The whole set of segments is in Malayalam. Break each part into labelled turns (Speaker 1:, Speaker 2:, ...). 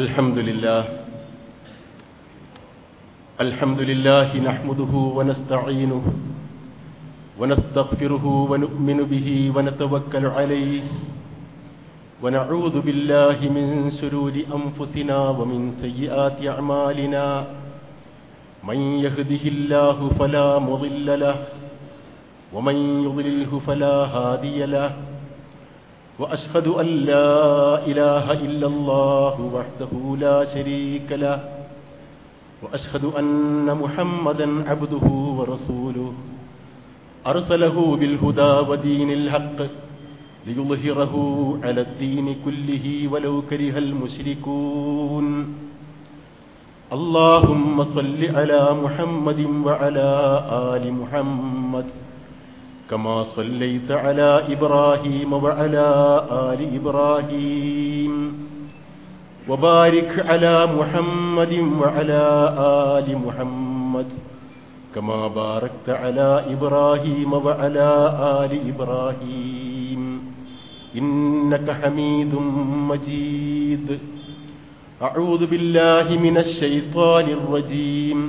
Speaker 1: الحمد لله نحمده ونستعينه ونستغفره ونؤمن به ونتوكل عليه ونعوذ بالله من شرور أنفسنا ومن سيئات أعمالنا من يهده الله فلا مضل له ومن يضلله فلا هادي له وأشهد أن لا إله إلا الله وحده لا شريك له وأشهد أن محمدا عبده ورسوله أرسله بالهدى ودين الحق ليظهره على الدين كله ولو كره المشركون اللهم صل على محمد وعلى آل محمد كما صليت على إبراهيم وعلى آل إبراهيم وبارك على محمد وعلى آل محمد كما باركت على إبراهيم وعلى آل إبراهيم إنك حميد مجيد أعوذ بالله من الشيطان الرجيم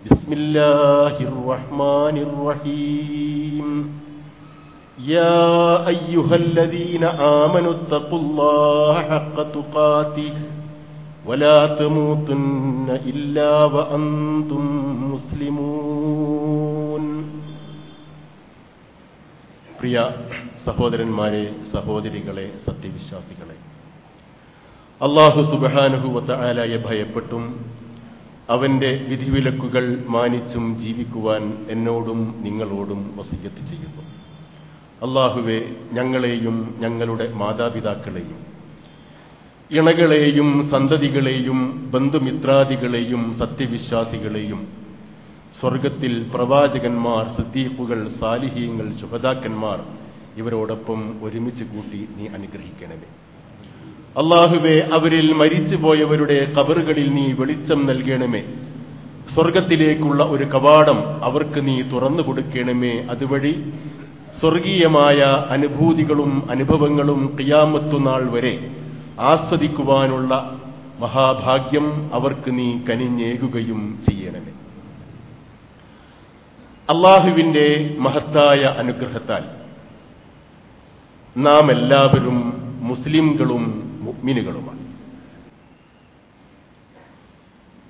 Speaker 1: بسم الله الرحمن الرحيم يا أيها الذين آمنوا اتقوا الله حق تقاته ولا تموتن إلا وأنتم مسلمون. പ്രിയ സഹോദരന്മാരെ, സഹോദരികളെ, സത്യവിശ്വാസികളെ, അല്ലാഹു സുബ്ഹാനഹു വ തആലയെ ഭയപ്പെട്ടും അവന്റെ വിധിവിലക്കുകൾ മാനിച്ചും ജീവിക്കുവാൻ എന്നോടും നിങ്ങളോടും വസിയ്യത്ത് ചെയ്യുന്നു. അല്ലാഹുവേ, ഞങ്ങളെയും ഞങ്ങളുടെ മാതാപിതാക്കളെയും ഇണകളെയും സന്തതികളെയും ബന്ധുമിത്രാദികളെയും സത്യവിശ്വാസികളെയും സ്വർഗത്തിൽ പ്രവാചകന്മാർ, സിദ്ദീഖുകൾ, സാലിഹീങ്ങൾ, ശുഹദാക്കന്മാർ ഇവരോടൊപ്പം ഒരുമിച്ച് കൂട്ടി നീ അനുഗ്രഹിക്കണമേ. അല്ലാഹുവേ, അവരിൽ മരിച്ചുപോയവരുടെ ഖബറുകളിൽ നീ വെളിച്ചം നൽകണമേ. സ്വർഗത്തിലേക്കുള്ള ഒരു കവാടം അവർക്ക് നീ തുറന്നു കൊടുക്കണമേ. അതുവഴി സ്വർഗീയമായ അനുഭൂതികളും അനുഭവങ്ങളും ഖിയാമത്ത് നാൾ വരെ ആസ്വദിക്കുവാനുള്ള മഹാഭാഗ്യം അവർക്ക് നീ കനിഞ്ഞേകുകയും ചെയ്യണമേ. അല്ലാഹുവിന്റെ മഹത്തായ അനുഗ്രഹത്താൽ നാം എല്ലാവരും മുസ്ലിംകളും മുഅ്മിനുകളുമാണ്.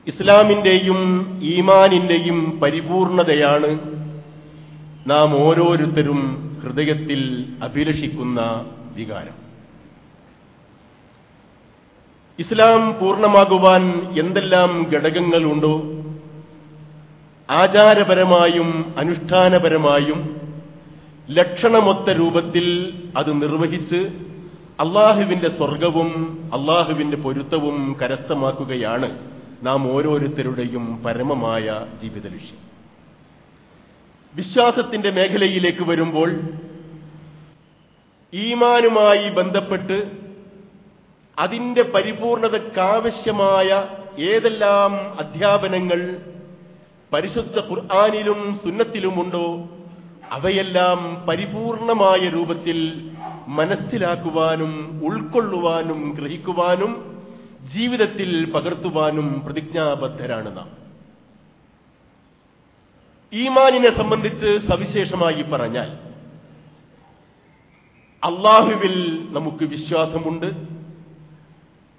Speaker 1: ഇസ്ലാമിന്റെയും ഈമാനിന്റെയും പരിപൂർണതയാണ് നാം ഓരോരുത്തരും ഹൃദയത്തിൽ അഭിലഷിക്കുന്ന വികാരം. ഇസ്ലാം പൂർണ്ണമാകുവാൻ എന്തെല്ലാം ഘടകങ്ങളുണ്ടോ ആചാരപരമായും അനുഷ്ഠാനപരമായും ലക്ഷണമൊത്ത രൂപത്തിൽ അത് നിർവഹിച്ച് അള്ളാഹുവിന്റെ സ്വർഗവും അള്ളാഹുവിന്റെ പൊരുത്തവും കരസ്ഥമാക്കുകയാണ് നാം ഓരോരുത്തരുടെയും പരമമായ ജീവിത ലക്ഷ്യം. വിശ്വാസത്തിന്റെ മേഖലയിലേക്ക് വരുമ്പോൾ ഈമാനുമായി ബന്ധപ്പെട്ട് അതിന്റെ പരിപൂർണതയ്ക്കാവശ്യമായ ഏതെല്ലാം അധ്യാപനങ്ങൾ പരിശുദ്ധ ഖുർആനിലും സുന്നത്തിലുമുണ്ടോ അവയെല്ലാം പരിപൂർണമായ രൂപത്തിൽ മനസ്സിലാക്കുവാനും ഉൾക്കൊള്ളുവാനും ഗ്രഹിക്കുവാനും ജീവിതത്തിൽ പകർത്തുവാനും പ്രതിജ്ഞാബദ്ധരാണ് നാം. ഈമാനിനെ സംബന്ധിച്ച് സവിശേഷമായി പറഞ്ഞാൽ അല്ലാഹുവിൽ നമുക്ക് വിശ്വാസമുണ്ട്.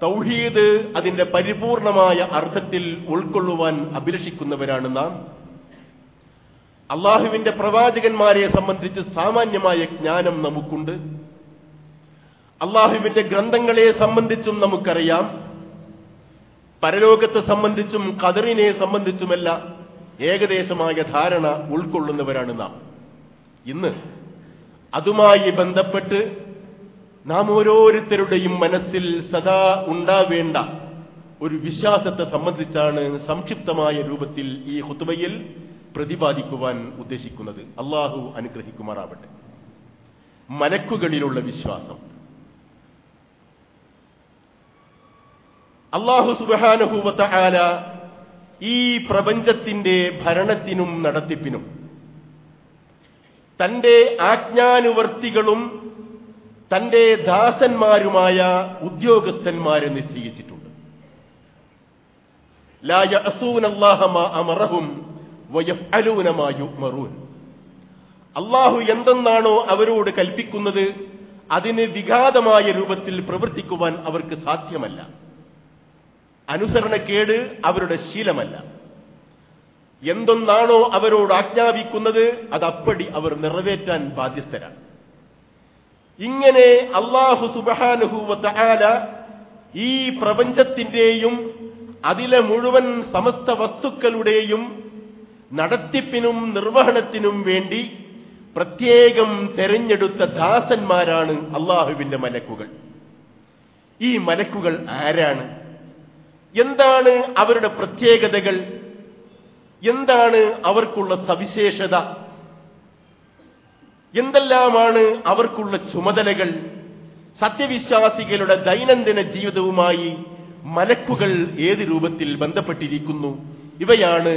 Speaker 1: തൗഹീദ് അതിന്റെ പരിപൂർണമായ അർത്ഥത്തിൽ ഉൾക്കൊള്ളുവാൻ അഭിലഷിക്കുന്നവരാണ് നാം. അല്ലാഹുവിന്റെ പ്രവാചകന്മാരെ സംബന്ധിച്ച് സാമാന്യമായ ജ്ഞാനം നമുക്കുണ്ട്. അല്ലാഹുവിന്റെ ഗ്രന്ഥങ്ങളെ സംബന്ധിച്ചും നമുക്കറിയാം. പരലോകത്തെ സംബന്ധിച്ചും ഖദറിനെ സംബന്ധിച്ചുമല്ല ഏകദേശമായ ധാരണ ഉൾക്കൊള്ളുന്നവരാണ് നാം. ഇന്ന് അതുമായി ബന്ധപ്പെട്ട് നാം ഓരോരുത്തരുടെയും മനസ്സിൽ സദാ ഉണ്ടാവേണ്ട ഒരു വിശ്വാസത്തെ സംബന്ധിച്ചാണ് സംക്ഷിപ്തമായ രൂപത്തിൽ ഈ ഖുതുബയിൽ പ്രതിപാദിക്കുവാൻ ഉദ്ദേശിക്കുന്നത്. അല്ലാഹു അനുഗ്രഹിക്കുമാറാവട്ടെ. മലക്കുകളിലുള്ള വിശ്വാസം. അല്ലാഹു സുബ്ഹാനഹു വ തആല ഈ പ്രപഞ്ചത്തിന്റെ ഭരണത്തിനും നടത്തിപ്പിനും തന്റെ ആജ്ഞാനുവർത്തികളും തന്റെ ദാസന്മാരുമായ ഉദ്യോഗസ്ഥന്മാരെ നിശ്ചയിച്ചിട്ടുണ്ട്. ലാ യഅസൂനല്ലാഹ മാ അമറഹും വയഫ്അലൂന മാ യുഅ്മറൂൻ. അല്ലാഹു എന്തെന്നാണോ അവരോട് കൽപ്പിക്കുന്നത് അതിന് വിഘാതമായ രൂപത്തിൽ പ്രവർത്തിക്കുവാൻ അവർക്ക് സാധ്യമല്ല. അനുസരണക്കേട് അവരുടെ ശീലമല്ല. എന്തൊന്നാണോ അവരോട് ആജ്ഞാപിക്കുന്നത് അതപ്പടി അവർ നിറവേറ്റാൻ ബാധ്യസ്ഥരാണ്. ഇങ്ങനെ അല്ലാഹു സുബ്ഹാനഹു വ തആല ഈ പ്രപഞ്ചത്തിന്റെയും അതിലെ മുഴുവൻ സമസ്ത വസ്തുക്കളുടെയും നടത്തിപ്പിനും നിർവഹണത്തിനും വേണ്ടി പ്രത്യേകം തെരഞ്ഞെടുത്ത ദാസന്മാരാണ് അല്ലാഹുവിന്റെ മലക്കുകൾ. ഈ മലക്കുകൾ ആരാണ്? എന്താണ് അവരുടെ പ്രത്യേകതകൾ? എന്താണ് അവർക്കുള്ള സവിശേഷത? എന്തെല്ലാമാണ് അവർക്കുള്ള ചുമതലകൾ? സത്യവിശ്വാസികളുടെ ദൈനംദിന ജീവിതവുമായി മലക്കുകൾ ഏത് രൂപത്തിൽ ബന്ധപ്പെട്ടിരിക്കുന്നു? ഇവയാണ്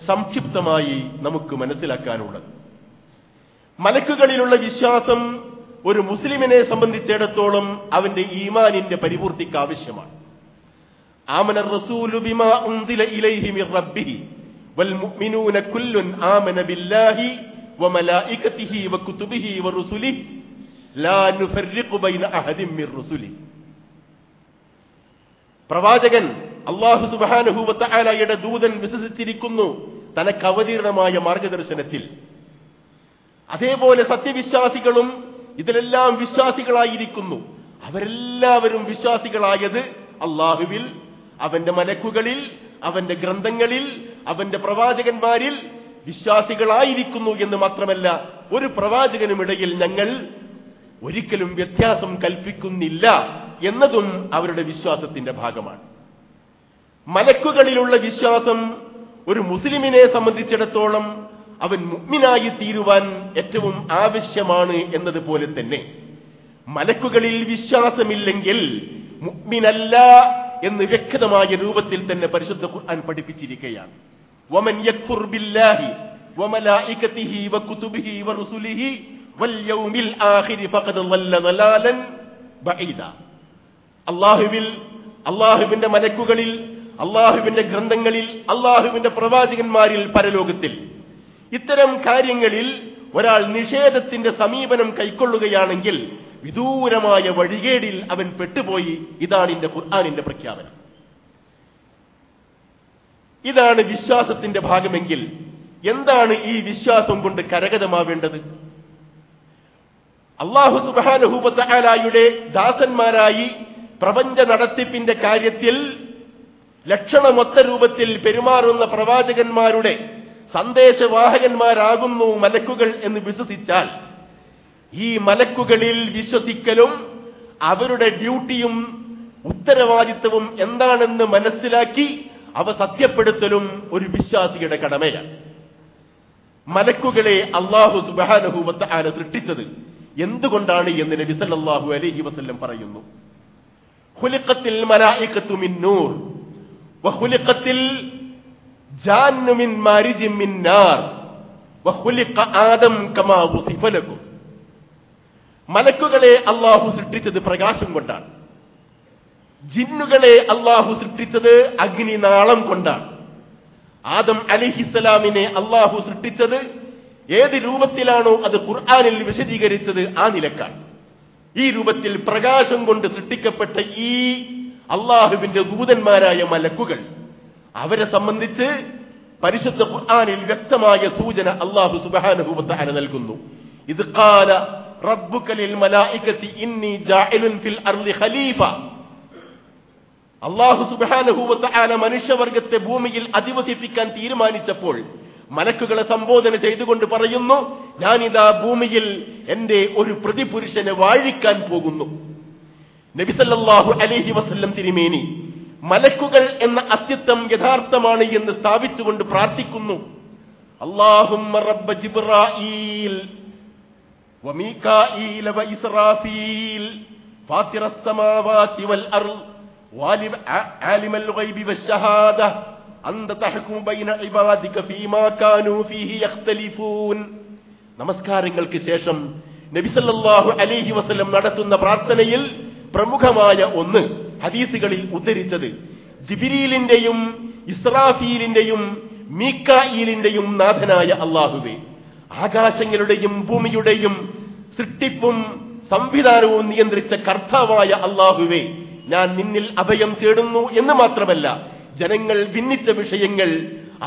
Speaker 1: സംക്ഷിപ്തമായി നമുക്ക് മനസ്സിലാക്കാനുള്ളത്. മലക്കുകളിലുള്ള വിശ്വാസം ഒരു മുസ്ലിമിനെ സംബന്ധിച്ചിടത്തോളം അവന്റെ ഈമാനിന്റെ പരിപൂർത്തിക്ക് ആവശ്യമാണ്. ആമന റസൂലു ബിമാ ഉൻസില ഇലൈഹി മിർ റബ്ബിഹി വൽ മുഅ്മിനൂന കുല്ലുൻ ആമന ബില്ലാഹി വമലായികതിഹി വകുതുബിഹി വറുസുലിഹി ലാ നുഫർരിഖു ബൈന അഹദിൻ മിർ റുസുലിഹി. പ്രവാചകൻ അല്ലാഹു സുബ്ഹാനഹു വ തആലയുടെ ദൂതൻ വിശ്വസിച്ചിരിക്കുന്നു തനക്ക് അവതീർണമായ മാർഗദർശനത്തിൽ. അതേപോലെ സത്യവിശ്വാസികളും ഇതിലെല്ലാം വിശ്വാസികളായിരിക്കുന്നു. അവരെല്ലാവരും വിശ്വാസികളായത് അല്ലാഹുവിൽ, അവന്റെ മലക്കുകളിൽ, അവന്റെ ഗ്രന്ഥങ്ങളിൽ, അവന്റെ പ്രവാചകന്മാരിൽ വിശ്വാസികളായിരിക്കുന്നു എന്ന് മാത്രമല്ല, ഒരു പ്രവാചകനുമിടയിൽ ഞങ്ങൾ ഒരിക്കലും വ്യത്യാസം കൽപ്പിക്കുന്നില്ല എന്നതും അവരുടെ വിശ്വാസത്തിന്റെ ഭാഗമാണ്. മലക്കുകളിലുള്ള വിശ്വാസം ഒരു മുസ്ലിമിനെ സംബന്ധിച്ചിടത്തോളം അവൻ മുഅ്മിനായി തീരുവാൻ ഏറ്റവും ആവശ്യമാണ് എന്നതുപോലെ തന്നെ മലക്കുകളിൽ വിശ്വാസമില്ലെങ്കിൽ മുഅ്മിനല്ല എന്ന് വ്യക്തമായ രൂപത്തിൽ തന്നെ പരിശുദ്ധ ഖുർആൻ പഠിപ്പിച്ചിരിക്കുകയാണ്. വമൻ യക്ഫുർ ബില്ലാഹി വമലായികതിഹി വകുതുബിഹി വറുസുലിഹി വൽ യൗമിൽ ആഖിരി ഫഖദ് ളല്ല ളലാലൻ ബഈദ. അല്ലാഹുവിൽ, അല്ലാഹുവിന്റെ മലക്കുകളിൽ, അല്ലാഹുവിന്റെ ഗ്രന്ഥങ്ങളിൽ, അല്ലാഹുവിന്റെ പ്രവാചകന്മാരിൽ, പരലോകത്തിൽ ഇത്തരം കാര്യങ്ങളിൽ ഒരാൾ നിഷേധത്തിന്റെ സമീപനം കൈക്കൊള്ളുകയാണെങ്കിൽ വിദൂരമായ വഴികേടിൽ അവൻ പെട്ടുപോയി. ഇതാണ് എന്റെ ഖുർആനിന്റെ പ്രഖ്യാപനം. ഇതാണ് വിശ്വാസത്തിന്റെ ഭാഗമെങ്കിൽ എന്താണ് ഈ വിശ്വാസം കൊണ്ട് കരഗതമാവേണ്ടത്? അല്ലാഹു സുബ്ഹാനഹു വ തആലയുടെ ദാസന്മാരായി പ്രപഞ്ച നടത്തിപ്പിന്റെ കാര്യത്തിൽ ലക്ഷണമൊത്ത രൂപത്തിൽ പെരുമാറുന്ന പ്രവാചകന്മാരുടെ സന്ദേശവാഹകന്മാരാകുന്നു മലക്കുകൾ എന്ന് വിശ്വസിച്ചാൽ ഈ മലക്കുകളിൽ വിശ്വസിക്കലും അവരുടെ ഡ്യൂട്ടിയും ഉത്തരവാദിത്വവും എന്താണെന്ന് മനസ്സിലാക്കി അവ സത്യപ്പെടുത്തലും ഒരു വിശ്വാസിയുടെ കടമയാണ്. മലക്കുകളെ അല്ലാഹു സുബ്ഹാനഹു വ തആല സൃഷ്ടിച്ചത് എന്തുകൊണ്ടാണ് എന്ന് നബി സല്ലല്ലാഹു അലൈഹി വസല്ലം പറയുന്നു. ഖുലിഖത്തിൽ മലായികത്തു മിൻ നൂർ വഖുലിഖത്തിൽ ജാന്നു മിൻ മാരിജിൻ മിൻ നാർ വഖുലിഖ ആദം കമാ വസിഫ ലക്കും. മലക്കുകളെ അല്ലാഹു സൃഷ്ടിച്ചത് പ്രകാശം കൊണ്ടാണ്. ജിന്നുകളെ അല്ലാഹു സൃഷ്ടിച്ചത് അഗ്നിനാളം കൊണ്ടാണ്. ആദം അലൈഹിസ്സലാമിനെ അല്ലാഹു സൃഷ്ടിച്ചത് ഏത് രൂപത്തിലാണോ അത് ഖുർആനിൽ വിശദീകരിച്ചത് ആ നിലക്കാണ്. ഈ രൂപത്തിൽ പ്രകാശം കൊണ്ട് സൃഷ്ടിക്കപ്പെട്ട ഈ അല്ലാഹുവിന്റെ ദൂതന്മാരായ മലക്കുകൾ, അവരെ സംബന്ധിച്ച് പരിശുദ്ധ ഖുർആനിൽ വ്യക്തമായ സൂചന അല്ലാഹു സുബ്ഹാനഹു വ തആല നൽകുന്നു. ഇത് ഖാല റബ്ബുക ലിൽ മലായികതി ഇന്നി ജാഇലുൻ ഫിൽ അർളി ഖലീഫ. അല്ലാഹു സുബ്ഹാനഹു വ തആല മനുഷ്യവർഗത്തെ ഭൂമിയിൽ അധിവസിപ്പിക്കാൻ തീരുമാനിച്ചപ്പോൾ മലക്കുകളെ സംബോധന ചെയ്തുകൊണ്ട് പറയുന്നു, ഞാനിതാ ഭൂമിയിൽ എന്റെ ഒരു പ്രതിപുരുഷനെ വാഴിക്കാൻ പോകുന്നു. നബി സല്ലല്ലാഹു അലൈഹി വസല്ലം തിരുമേനി മലക്കുകൾ എന്ന അസ്തിത്വം യഥാർത്ഥമാണ് എന്ന് സ്ഥാപിച്ചുകൊണ്ട് പ്രാർത്ഥിക്കുന്നു. അല്ലാഹുമ്മ റബ്ബ ജിബ്രായീൽ വമീകായീൽ വഇസ്രാഫീൽ ഫാത്തിറസ് സമാവാതി വൽ അർള് ആലിമൽ ഗൈബി വശ്ശഹാദ അന്ത തഹ്കുമു ബൈന ഇബാദിക ഫീമാ കാനൂ ഫീഹി യഖ്തലിഫൂൻ. നമസ്കാരങ്ങൾക്ക് ശേഷം നബി സല്ലല്ലാഹു അലൈഹി വസല്ലം നടത്തുന്ന പ്രാർത്ഥനയിൽ പ്രമുഖമായ ഒന്ന് ഹദീസുകളിൽ ഉദ്ധരിച്ചത് ജിബ്രീലിന്റെയും ഇസ്രാഫീലിന്റെയും മീകായീലിന്റെയും നാഥനായ അല്ലാഹുവേ, ആകാശങ്ങളുടെയും ഭൂമിയുടെയും സൃഷ്ടിപ്പും സംവിധാനവും നിയന്ത്രിച്ച കർത്താവായ അല്ലാഹുവേ, ഞാൻ നിന്നിൽ അഭയം തേടുന്നു എന്ന് മാത്രമല്ല, ജനങ്ങൾ ഭിന്നിച്ച വിഷയങ്ങൾ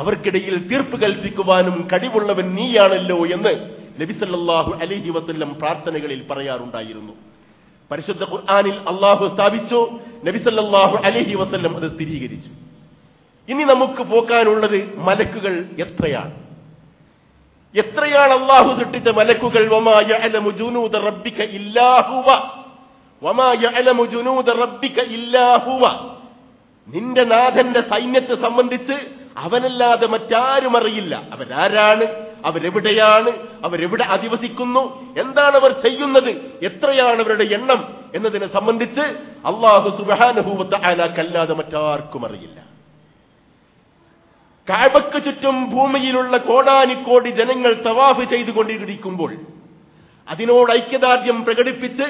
Speaker 1: അവർക്കിടയിൽ തീർപ്പ് കൽപ്പിക്കുവാനും കഴിവുള്ളവൻ നീയാണല്ലോ എന്ന് നബി സല്ലല്ലാഹു അലൈഹി വസല്ലം പ്രാർത്ഥനകളിൽ പറയാറുണ്ടായിരുന്നു. പരിശുദ്ധ ഖുർആനിൽ അല്ലാഹു സ്ഥാപിച്ചു, നബി സല്ലല്ലാഹു അലൈഹി വസല്ലം അത് സ്ഥിരീകരിച്ചു. ഇനി നമുക്ക് പോക്കാനുള്ളത് മലക്കുകൾ എത്രയാണ് അല്ലാഹു സൃഷ്ടിച്ച മലക്കുകൾ. വമാ യഅലമു ജുനൂദ റബ്ബിക ഇല്ലാ ഹുവ, വമാ യഅലമു ജുനൂദ റബ്ബിക ഇല്ലാ ഹുവ. നിന്റെ നാഥന്റെ സൈന്യത്തെ സംബന്ധിച്ച് അവനല്ലാതെ മറ്റാരും അറിയില്ല. അവരാരാണ്, അവരെവിടെയാണ്, അവരെവിടെ അധിവസിക്കുന്നു, എന്താണ് അവർ ചെയ്യുന്നത്, എത്രയാണ് അവരുടെ എണ്ണം എന്നതിനെ സംബന്ധിച്ച് അല്ലാഹു സുബ്ഹാനഹു വ തആലക്കല്ലാതെ മറ്റാർക്കും അറിയില്ല. കഅബക്ക് ചുറ്റും ഭൂമിയിലുള്ള കോടാനിക്കോടി ജനങ്ങൾ തവാഫ് ചെയ്തുകൊണ്ടിരിക്കുമ്പോൾ അതിനോട് ഐക്യദാർഢ്യം പ്രകടിപ്പിച്ച്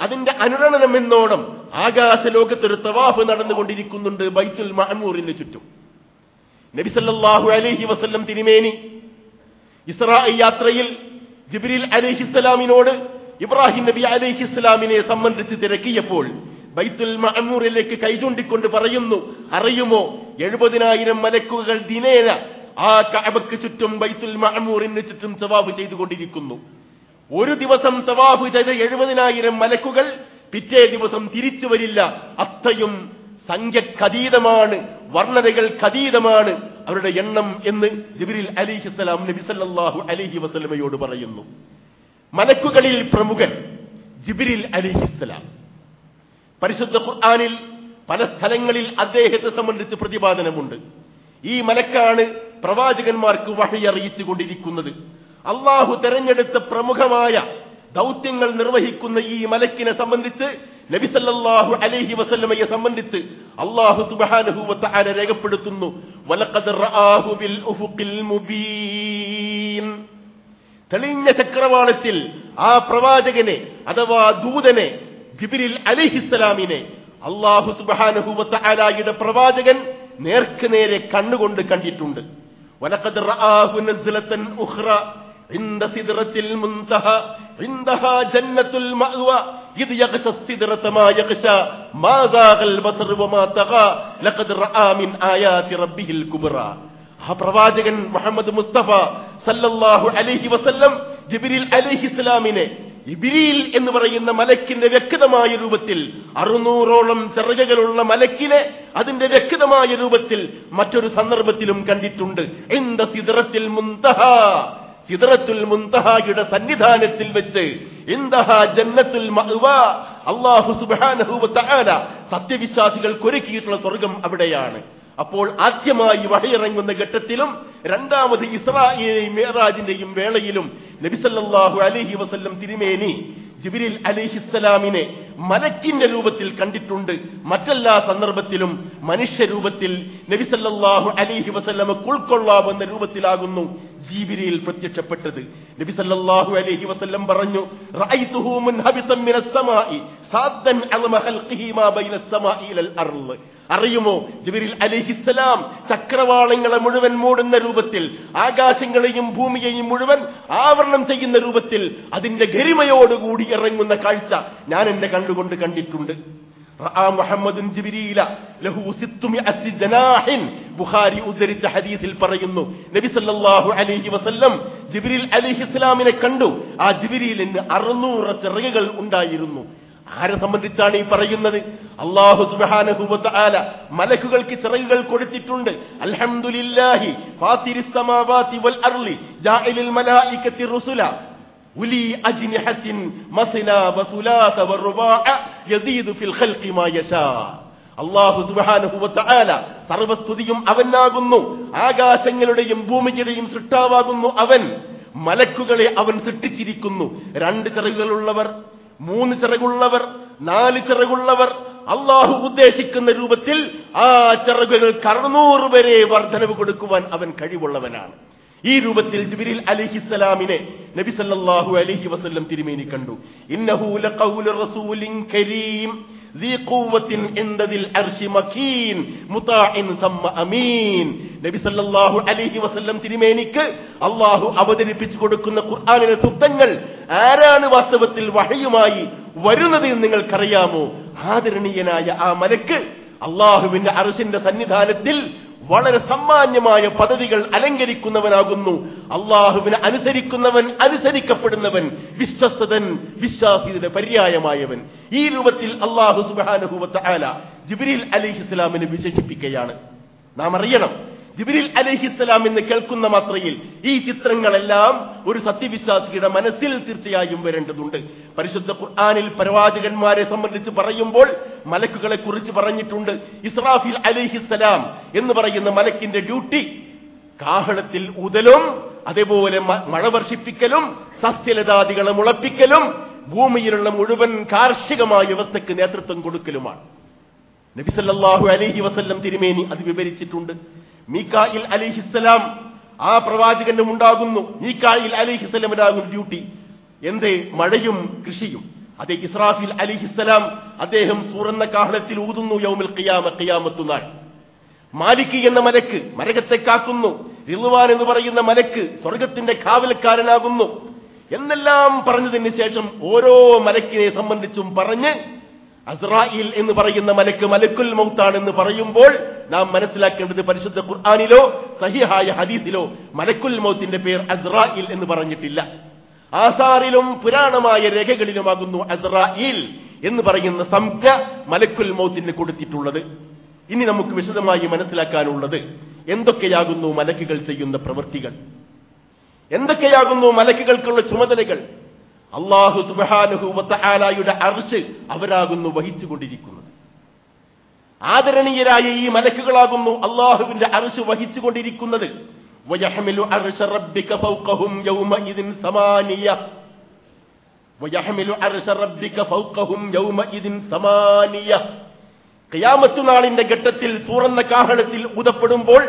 Speaker 1: അതിന്റെ അനുരണനം എന്നോണം ആകാശലോകത്തൊരു തവാഫ് നടന്നുകൊണ്ടിരിക്കുന്നുണ്ട് ബൈത്തുൽ മഅമൂറിന് ചുറ്റും. നബി സല്ലല്ലാഹു അലൈഹി വസല്ലം തിരുമേനി ഇസ്രാ യാത്രയിൽ ജിബ്രീൽ അലൈഹിസ്സലാമിനോട് ഇബ്രാഹിം നബി അലൈഹിസ്സലാമിനെ സംബന്ധിച്ച് തിരക്കിയപ്പോൾ ബൈത്തുൽ മഅമൂറിലേക്ക് കൈചൂണ്ടിക്കൊണ്ട് പറയുന്നു, അറിയുമോ 70,000 മലക്കുകൾ ദിനേന ആ കഅബക്ക് ചുറ്റും ബൈത്തുൽ മഅമൂറിന് ചുറ്റും തവാഫ് ചെയ്തുകൊണ്ടിരിക്കുന്നു. ഒരു ദിവസം തവാഫ് ചെയ്ത 70,000 മലക്കുകൾ പിറ്റേ ദിവസം തിരിച്ചു വരില്ല. അത്രയും സംഖ്യക്കതീതമാണ്, വർണ്ണനകൾക്കതീതമാണ് അവരുടെ എണ്ണം എന്ന് ജിബ്രീൽ അലൈഹിസ്സലാം നബി സല്ലല്ലാഹു അലൈഹി വസല്ലമയോട് പറയുന്നു. മലക്കുകളിൽ പ്രമുഖൻ ജിബ്രീൽ അലൈഹിസ്സലാം. പരിശുദ്ധ ഖുർആനിൽ പല സ്ഥലങ്ങളിൽ അദ്ദേഹത്തെ സംബന്ധിച്ച് പ്രതിപാദനമുണ്ട്. ഈ മലക്കാണ് പ്രവാചകന്മാർക്ക് വഹി അറിയിച്ചു കൊണ്ടിരിക്കുന്നത്. അള്ളാഹു തെരഞ്ഞെടുത്ത പ്രമുഖമായ ദൗത്യങ്ങൾ നിർവഹിക്കുന്ന ഈ മലക്കിനെ സംബന്ധിച്ച് നബി സല്ലല്ലാഹു അലൈഹി വസല്ലമയെ സംബന്ധിച്ച് അല്ലാഹു സുബ്ഹാനഹു വ തആല രേഖപ്പെടുത്തുന്നു, വലഖദ് റആഹു ബിൽ ഉഫുഖിൽ മുബീൻ. തെളിഞ്ഞ ചക്രവാളത്തിൽ ആ പ്രവാചകനെ അഥവാ ദൂതനെ ജിബ്രീൽ അലൈഹിസ്സലാമിനെ അല്ലാഹു സുബ്ഹാനഹു വ തആലയുടെ പ്രവാചകൻ നേർക്ക് നേരെ കണ്ണുകൊണ്ട് കണ്ടിട്ടുണ്ട്. വലഖദ് റആഹു നസ്ലതൻ ഉഖ്റ عند سدرة المنتهى عندها جنة المأوى إذ يغشى السدرة ما يغشى ما زاغ البصر وما طغى لقد رأى من آيات ربه الكبرى. പ്രവാചകൻ മുഹമ്മദ് മുസ്തഫ സല്ലല്ലാഹു അലൈഹി വസല്ലം ജിബ്രീൽ അലൈഹിസ്സലാമിനെ ഇബ്രീൽ എന്ന് പറയുന്ന മലക്കിന്റെ വ്യക്തമായ രൂപത്തിൽ 600ഓളം ചിറകുകളുള്ള മലക്കിനെ അതിന്റെ വ്യക്തമായ രൂപത്തിൽ മറ്റൊരു സന്ദർഭത്തിലും കണ്ടിട്ടുണ്ട്. ഇന്ദ സിദ്റത്തിൽ മുൻതഹ, സിദ്റത്തുൽ മുൻതഹയുടെ സന്നിധാനത്തിൽ വെച്ച്, ഇൻദഹാ ജന്നത്തുൽ മഅ്വ, അല്ലാഹു സുബ്ഹാനഹു വ തആല സത്യവിശ്വാസികൾക്ക് ഒരുക്കിയിട്ടുള്ള സ്വർഗ്ഗം അവിടെയാണ്. അപ്പോൾ ആദ്യമായി വഹയിറങ്ങുന്ന ഘട്ടത്തിലും രണ്ടാമത് ഇസ്രായേലിന്റെയും മിഅ്റാജിന്റെയും വേളയിലും നബി സല്ലല്ലാഹു അലൈഹി വസല്ലം തിരുമേനി ജിബ്രീൽ അലൈഹിസ്സലാമിനെ മലക്കിന്റെ രൂപത്തിൽ കണ്ടിട്ടുണ്ട്. മറ്റെല്ലാ സന്ദർഭത്തിലും മനുഷ്യരൂപത്തിൽ നബി സല്ലല്ലാഹു അലൈഹി വസല്ലമക്ക് ഉൾക്കൊള്ളാവുന്ന രൂപത്തിലാകുന്നു ജിബ്രീൽ പ്രത്യക്ഷപ്പെട്ടത്. നബി സല്ലല്ലാഹു അലൈഹി വസല്ലം പറഞ്ഞു, റഅയ്തുഹു മുൻഹബിതൻ മിനസ് സമാഇ സാദ്ദൻ അലമ ഖൽഖിഹി മാ ബൈനസ് സമാഇ ഇലൽ അർള്. അറിയുമോ, ജിബ്രീൽ അലൈഹിസ്സലാം ചക്രവാളങ്ങളെ മുഴുവൻ മൂടുന്ന രൂപത്തിൽ, ആകാശങ്ങളെയും ഭൂമിയെയും മുഴുവൻ ആവരണം ചെയ്യുന്ന രൂപത്തിൽ അതിന്റെ ഗരിമയോടുകൂടി ഇറങ്ങുന്ന കാഴ്ച ഞാൻ എന്റെ കണ്ടുകൊണ്ട് കണ്ടിട്ടുണ്ട്. റആ മുഹമ്മദുൻ ജിബ്രീല ലഹു 600 ജനാഹിൻ. ബുഖാരി ഉദ്ധരിച്ച ഹദീസിൽ പറയുന്നു, നബി സല്ലല്ലാഹു അലൈഹി വസല്ലം ജിബ്രീൽ അലൈഹിസ്സലാമിനെ കണ്ടു. ആ ജിബ്രീലിന് 600 ചിറകുകൾ ഉണ്ടായിരുന്നു. ആരെ സംബന്ധിച്ചാണ് ഈ പറയുന്നത്? അല്ലാഹു സുബ്ഹാനഹു വ തആല മലക്കുകൾക്ക് ചിറകുകൾ കൊടുത്തിട്ടുണ്ട്. അൽഹംദുലില്ലാഹി ഫാത്തിരിസ് സമാവാതി വൽ അർളി ജാഇലിൽ മലായികത്തി റുസുല ഉലി അജ്നിഹത്തിൻ മസ്നാ വസുലാസ വറുബാഅ യസീദു ഫിൽ ഖൽഖി മാ യശാ. അല്ലാഹു സുബ്ഹാനഹു വ തആല സർവസ്തുതിയും അവനാകുന്നു. ആകാശങ്ങളുടെയും ഭൂമിയുടെയും സൃഷ്ടാവാകുന്നു അവൻ. മലക്കുകളെ അവൻ സൃഷ്ടിച്ചിരിക്കുന്നു. 2 ചിറകുകളുള്ളവർ, 3 ചിറകുള്ളവർ, 4 ചിറകുള്ളവർ. അള്ളാഹു ഉദ്ദേശിക്കുന്ന രൂപത്തിൽ ആ ചിറകുകൾ 600 വരെ വർധനവ് കൊടുക്കുവാൻ അവൻ കഴിവുള്ളവനാണ്. ഈ രൂപത്തിൽ ജിബ്രീൽ അലൈഹിസ്സലാമിനെ നബി സല്ലല്ലാഹു അലൈഹി വസല്ലം തിരുമേനി കണ്ടു. ഇന്നഹു ലഖൗലു റസൂലിൻ കരീം ذي قوة عند ذي العرش مكين مطاع ثم أمين. നബി സല്ലല്ലാഹു അലൈഹി വസല്ലം തിരുമേനിക്ക് അല്ലാഹു അവതരിപ്പിച്ചു കൊടുക്കുന്ന ഖുർആനിലെ സൂക്തങ്ങൾ ആരാണ് വാസ്തവത്തിൽ വഹയുമായി വരുന്നത് എന്ന് നിങ്ങൾക്കറിയാമോ? ആദരണീയനായ ആ മലക്ക് അല്ലാഹുവിന്റെ അർശിന്റെ സന്നിധാനത്തിൽ വളരെ സമ്മാന്യമായ പദവികൾ അലങ്കരിക്കുന്നവനാകുന്നു. അള്ളാഹുവിനെ അനുസരിക്കുന്നവൻ, അനുസരിക്കപ്പെടുന്നവൻ, വിശ്വസ്തൻ, വിശ്വാസിയുടെ പര്യായമായവൻ. ഈ രൂപത്തിൽ അല്ലാഹു സുബ്ഹാനഹു വ തആല ജിബ്രീൽ അലൈഹിസ്സലാമിനെ വിശേഷിപ്പിക്കുകയാണ്. നാം അറിയണം, ജിബ്രീൽ അലൈഹിസ്സലാം എന്ന് കേൾക്കുന്ന മാത്രയിൽ ഈ ചിത്രങ്ങളെല്ലാം ഒരു സത്യവിശ്വാസിയുടെ മനസ്സിൽ തീർച്ചയായും വരേണ്ടതുണ്ട്. പരിശുദ്ധ ഖുർആനിൽ പ്രവാചകന്മാരെ സംബന്ധിച്ച് പറയുമ്പോൾ മലക്കുകളെ കുറിച്ച് പറഞ്ഞിട്ടുണ്ട്. ഇസ്രാഫീൽ അലൈഹിസ്സലാം എന്ന് പറയുന്ന മലക്കിന്റെ ഡ്യൂട്ടി കാഹളത്തിൽ ഊതലും അതേപോലെ മഴ വർഷിപ്പിക്കലും സസ്യലതാദികളെ മുളപ്പിക്കലും ഭൂമിയിലുള്ള മുഴുവൻ കാർഷികമായ വ്യവസ്ഥയ്ക്ക് നേതൃത്വം കൊടുക്കലുമാണ്. നബി സല്ലല്ലാഹു അലൈഹി വസല്ലം തിരുമേനി അത് വിവരിച്ചിട്ടുണ്ട്. മീകായിൽ അലൈഹിസ്സലാം ആ പ്രവാചകനും ഉണ്ടാകുന്നു. മീകായിൽ അലൈഹിസ്സലാമിനാകും ഡ്യൂട്ടി എന്തേ? മഴയും കൃഷിയും. അതേ ഇസ്രാഫീൽ അലൈഹിസ്സലാം അദ്ദേഹം സൂറന്ന കാഹളത്തിൽ ഊതുന്നു. യൗമുൽ ഖിയാമ, ഖിയാമത്തു നാൾ. മാലിക് എന്ന മലക്ക് നരകത്തെ കാക്കുന്നു. റിദ്വാൻ എന്ന് പറയുന്ന മലക്ക് സ്വർഗത്തിന്റെ കാവൽക്കാരനാകുന്നു എന്നെല്ലാം പറഞ്ഞതിന് ശേഷം ഓരോ മലക്കിനെ സംബന്ധിച്ചും പറഞ്ഞ് അസ്രായിൽ എന്ന് പറയുന്ന മലക്ക് മലക്കുൽ മൗത്താണെന്ന് പറയുമ്പോൾ നാം മനസ്സിലാക്കേണ്ടത് പരിശുദ്ധ ഖുർആനിലോ സഹിഹായ ഹദീസിലോ മലക്കുൽ മൗത്തിന്റെ പേർ അസ്രായിൽ എന്ന് പറഞ്ഞിട്ടില്ല. ആസാറിലും പുരാണമായ രേഖകളിലുമാകുന്നു അസ്രായിൽ എന്ന് പറയുന്ന സംജ്ഞ മലക്കുൽ മൗത്തിന് കൊടുത്തിട്ടുള്ളത്. ഇനി നമുക്ക് വിശദമായി മനസ്സിലാക്കാനുള്ളത് എന്തൊക്കെയാകുന്നു മലക്കുകൾ ചെയ്യുന്ന പ്രവൃത്തികൾ, എന്തൊക്കെയാകുന്നു മലക്കുകൾക്കുള്ള ചുമതലകൾ. അല്ലാഹു സുബ്ഹാനഹു വ തആലയുടെ അർശ് അവരാകുന്നു വഹിച്ചുകൊണ്ടിരിക്കുന്നത്. ആദരണീയരായ ഈ മലക്കുകളാകുന്നു അല്ലാഹുവിന്റെ അർശ് വഹിച്ചുകൊണ്ടിരിക്കുന്നത്. വയഹ്മിലു അർശ റബ്ബിക ഫൗഖഹും യൗമഇദിൻ സമാനിയ, വയഹ്മിലു അർശ റബ്ബിക ഫൗഖഹും യൗമഇദിൻ സമാനിയ. ഖിയാമത്ത് നാളിന്റെ ഘട്ടത്തിൽ സൂറന്ന കാഹളത്തിൽ ഊതപ്പെടുമ്പോൾ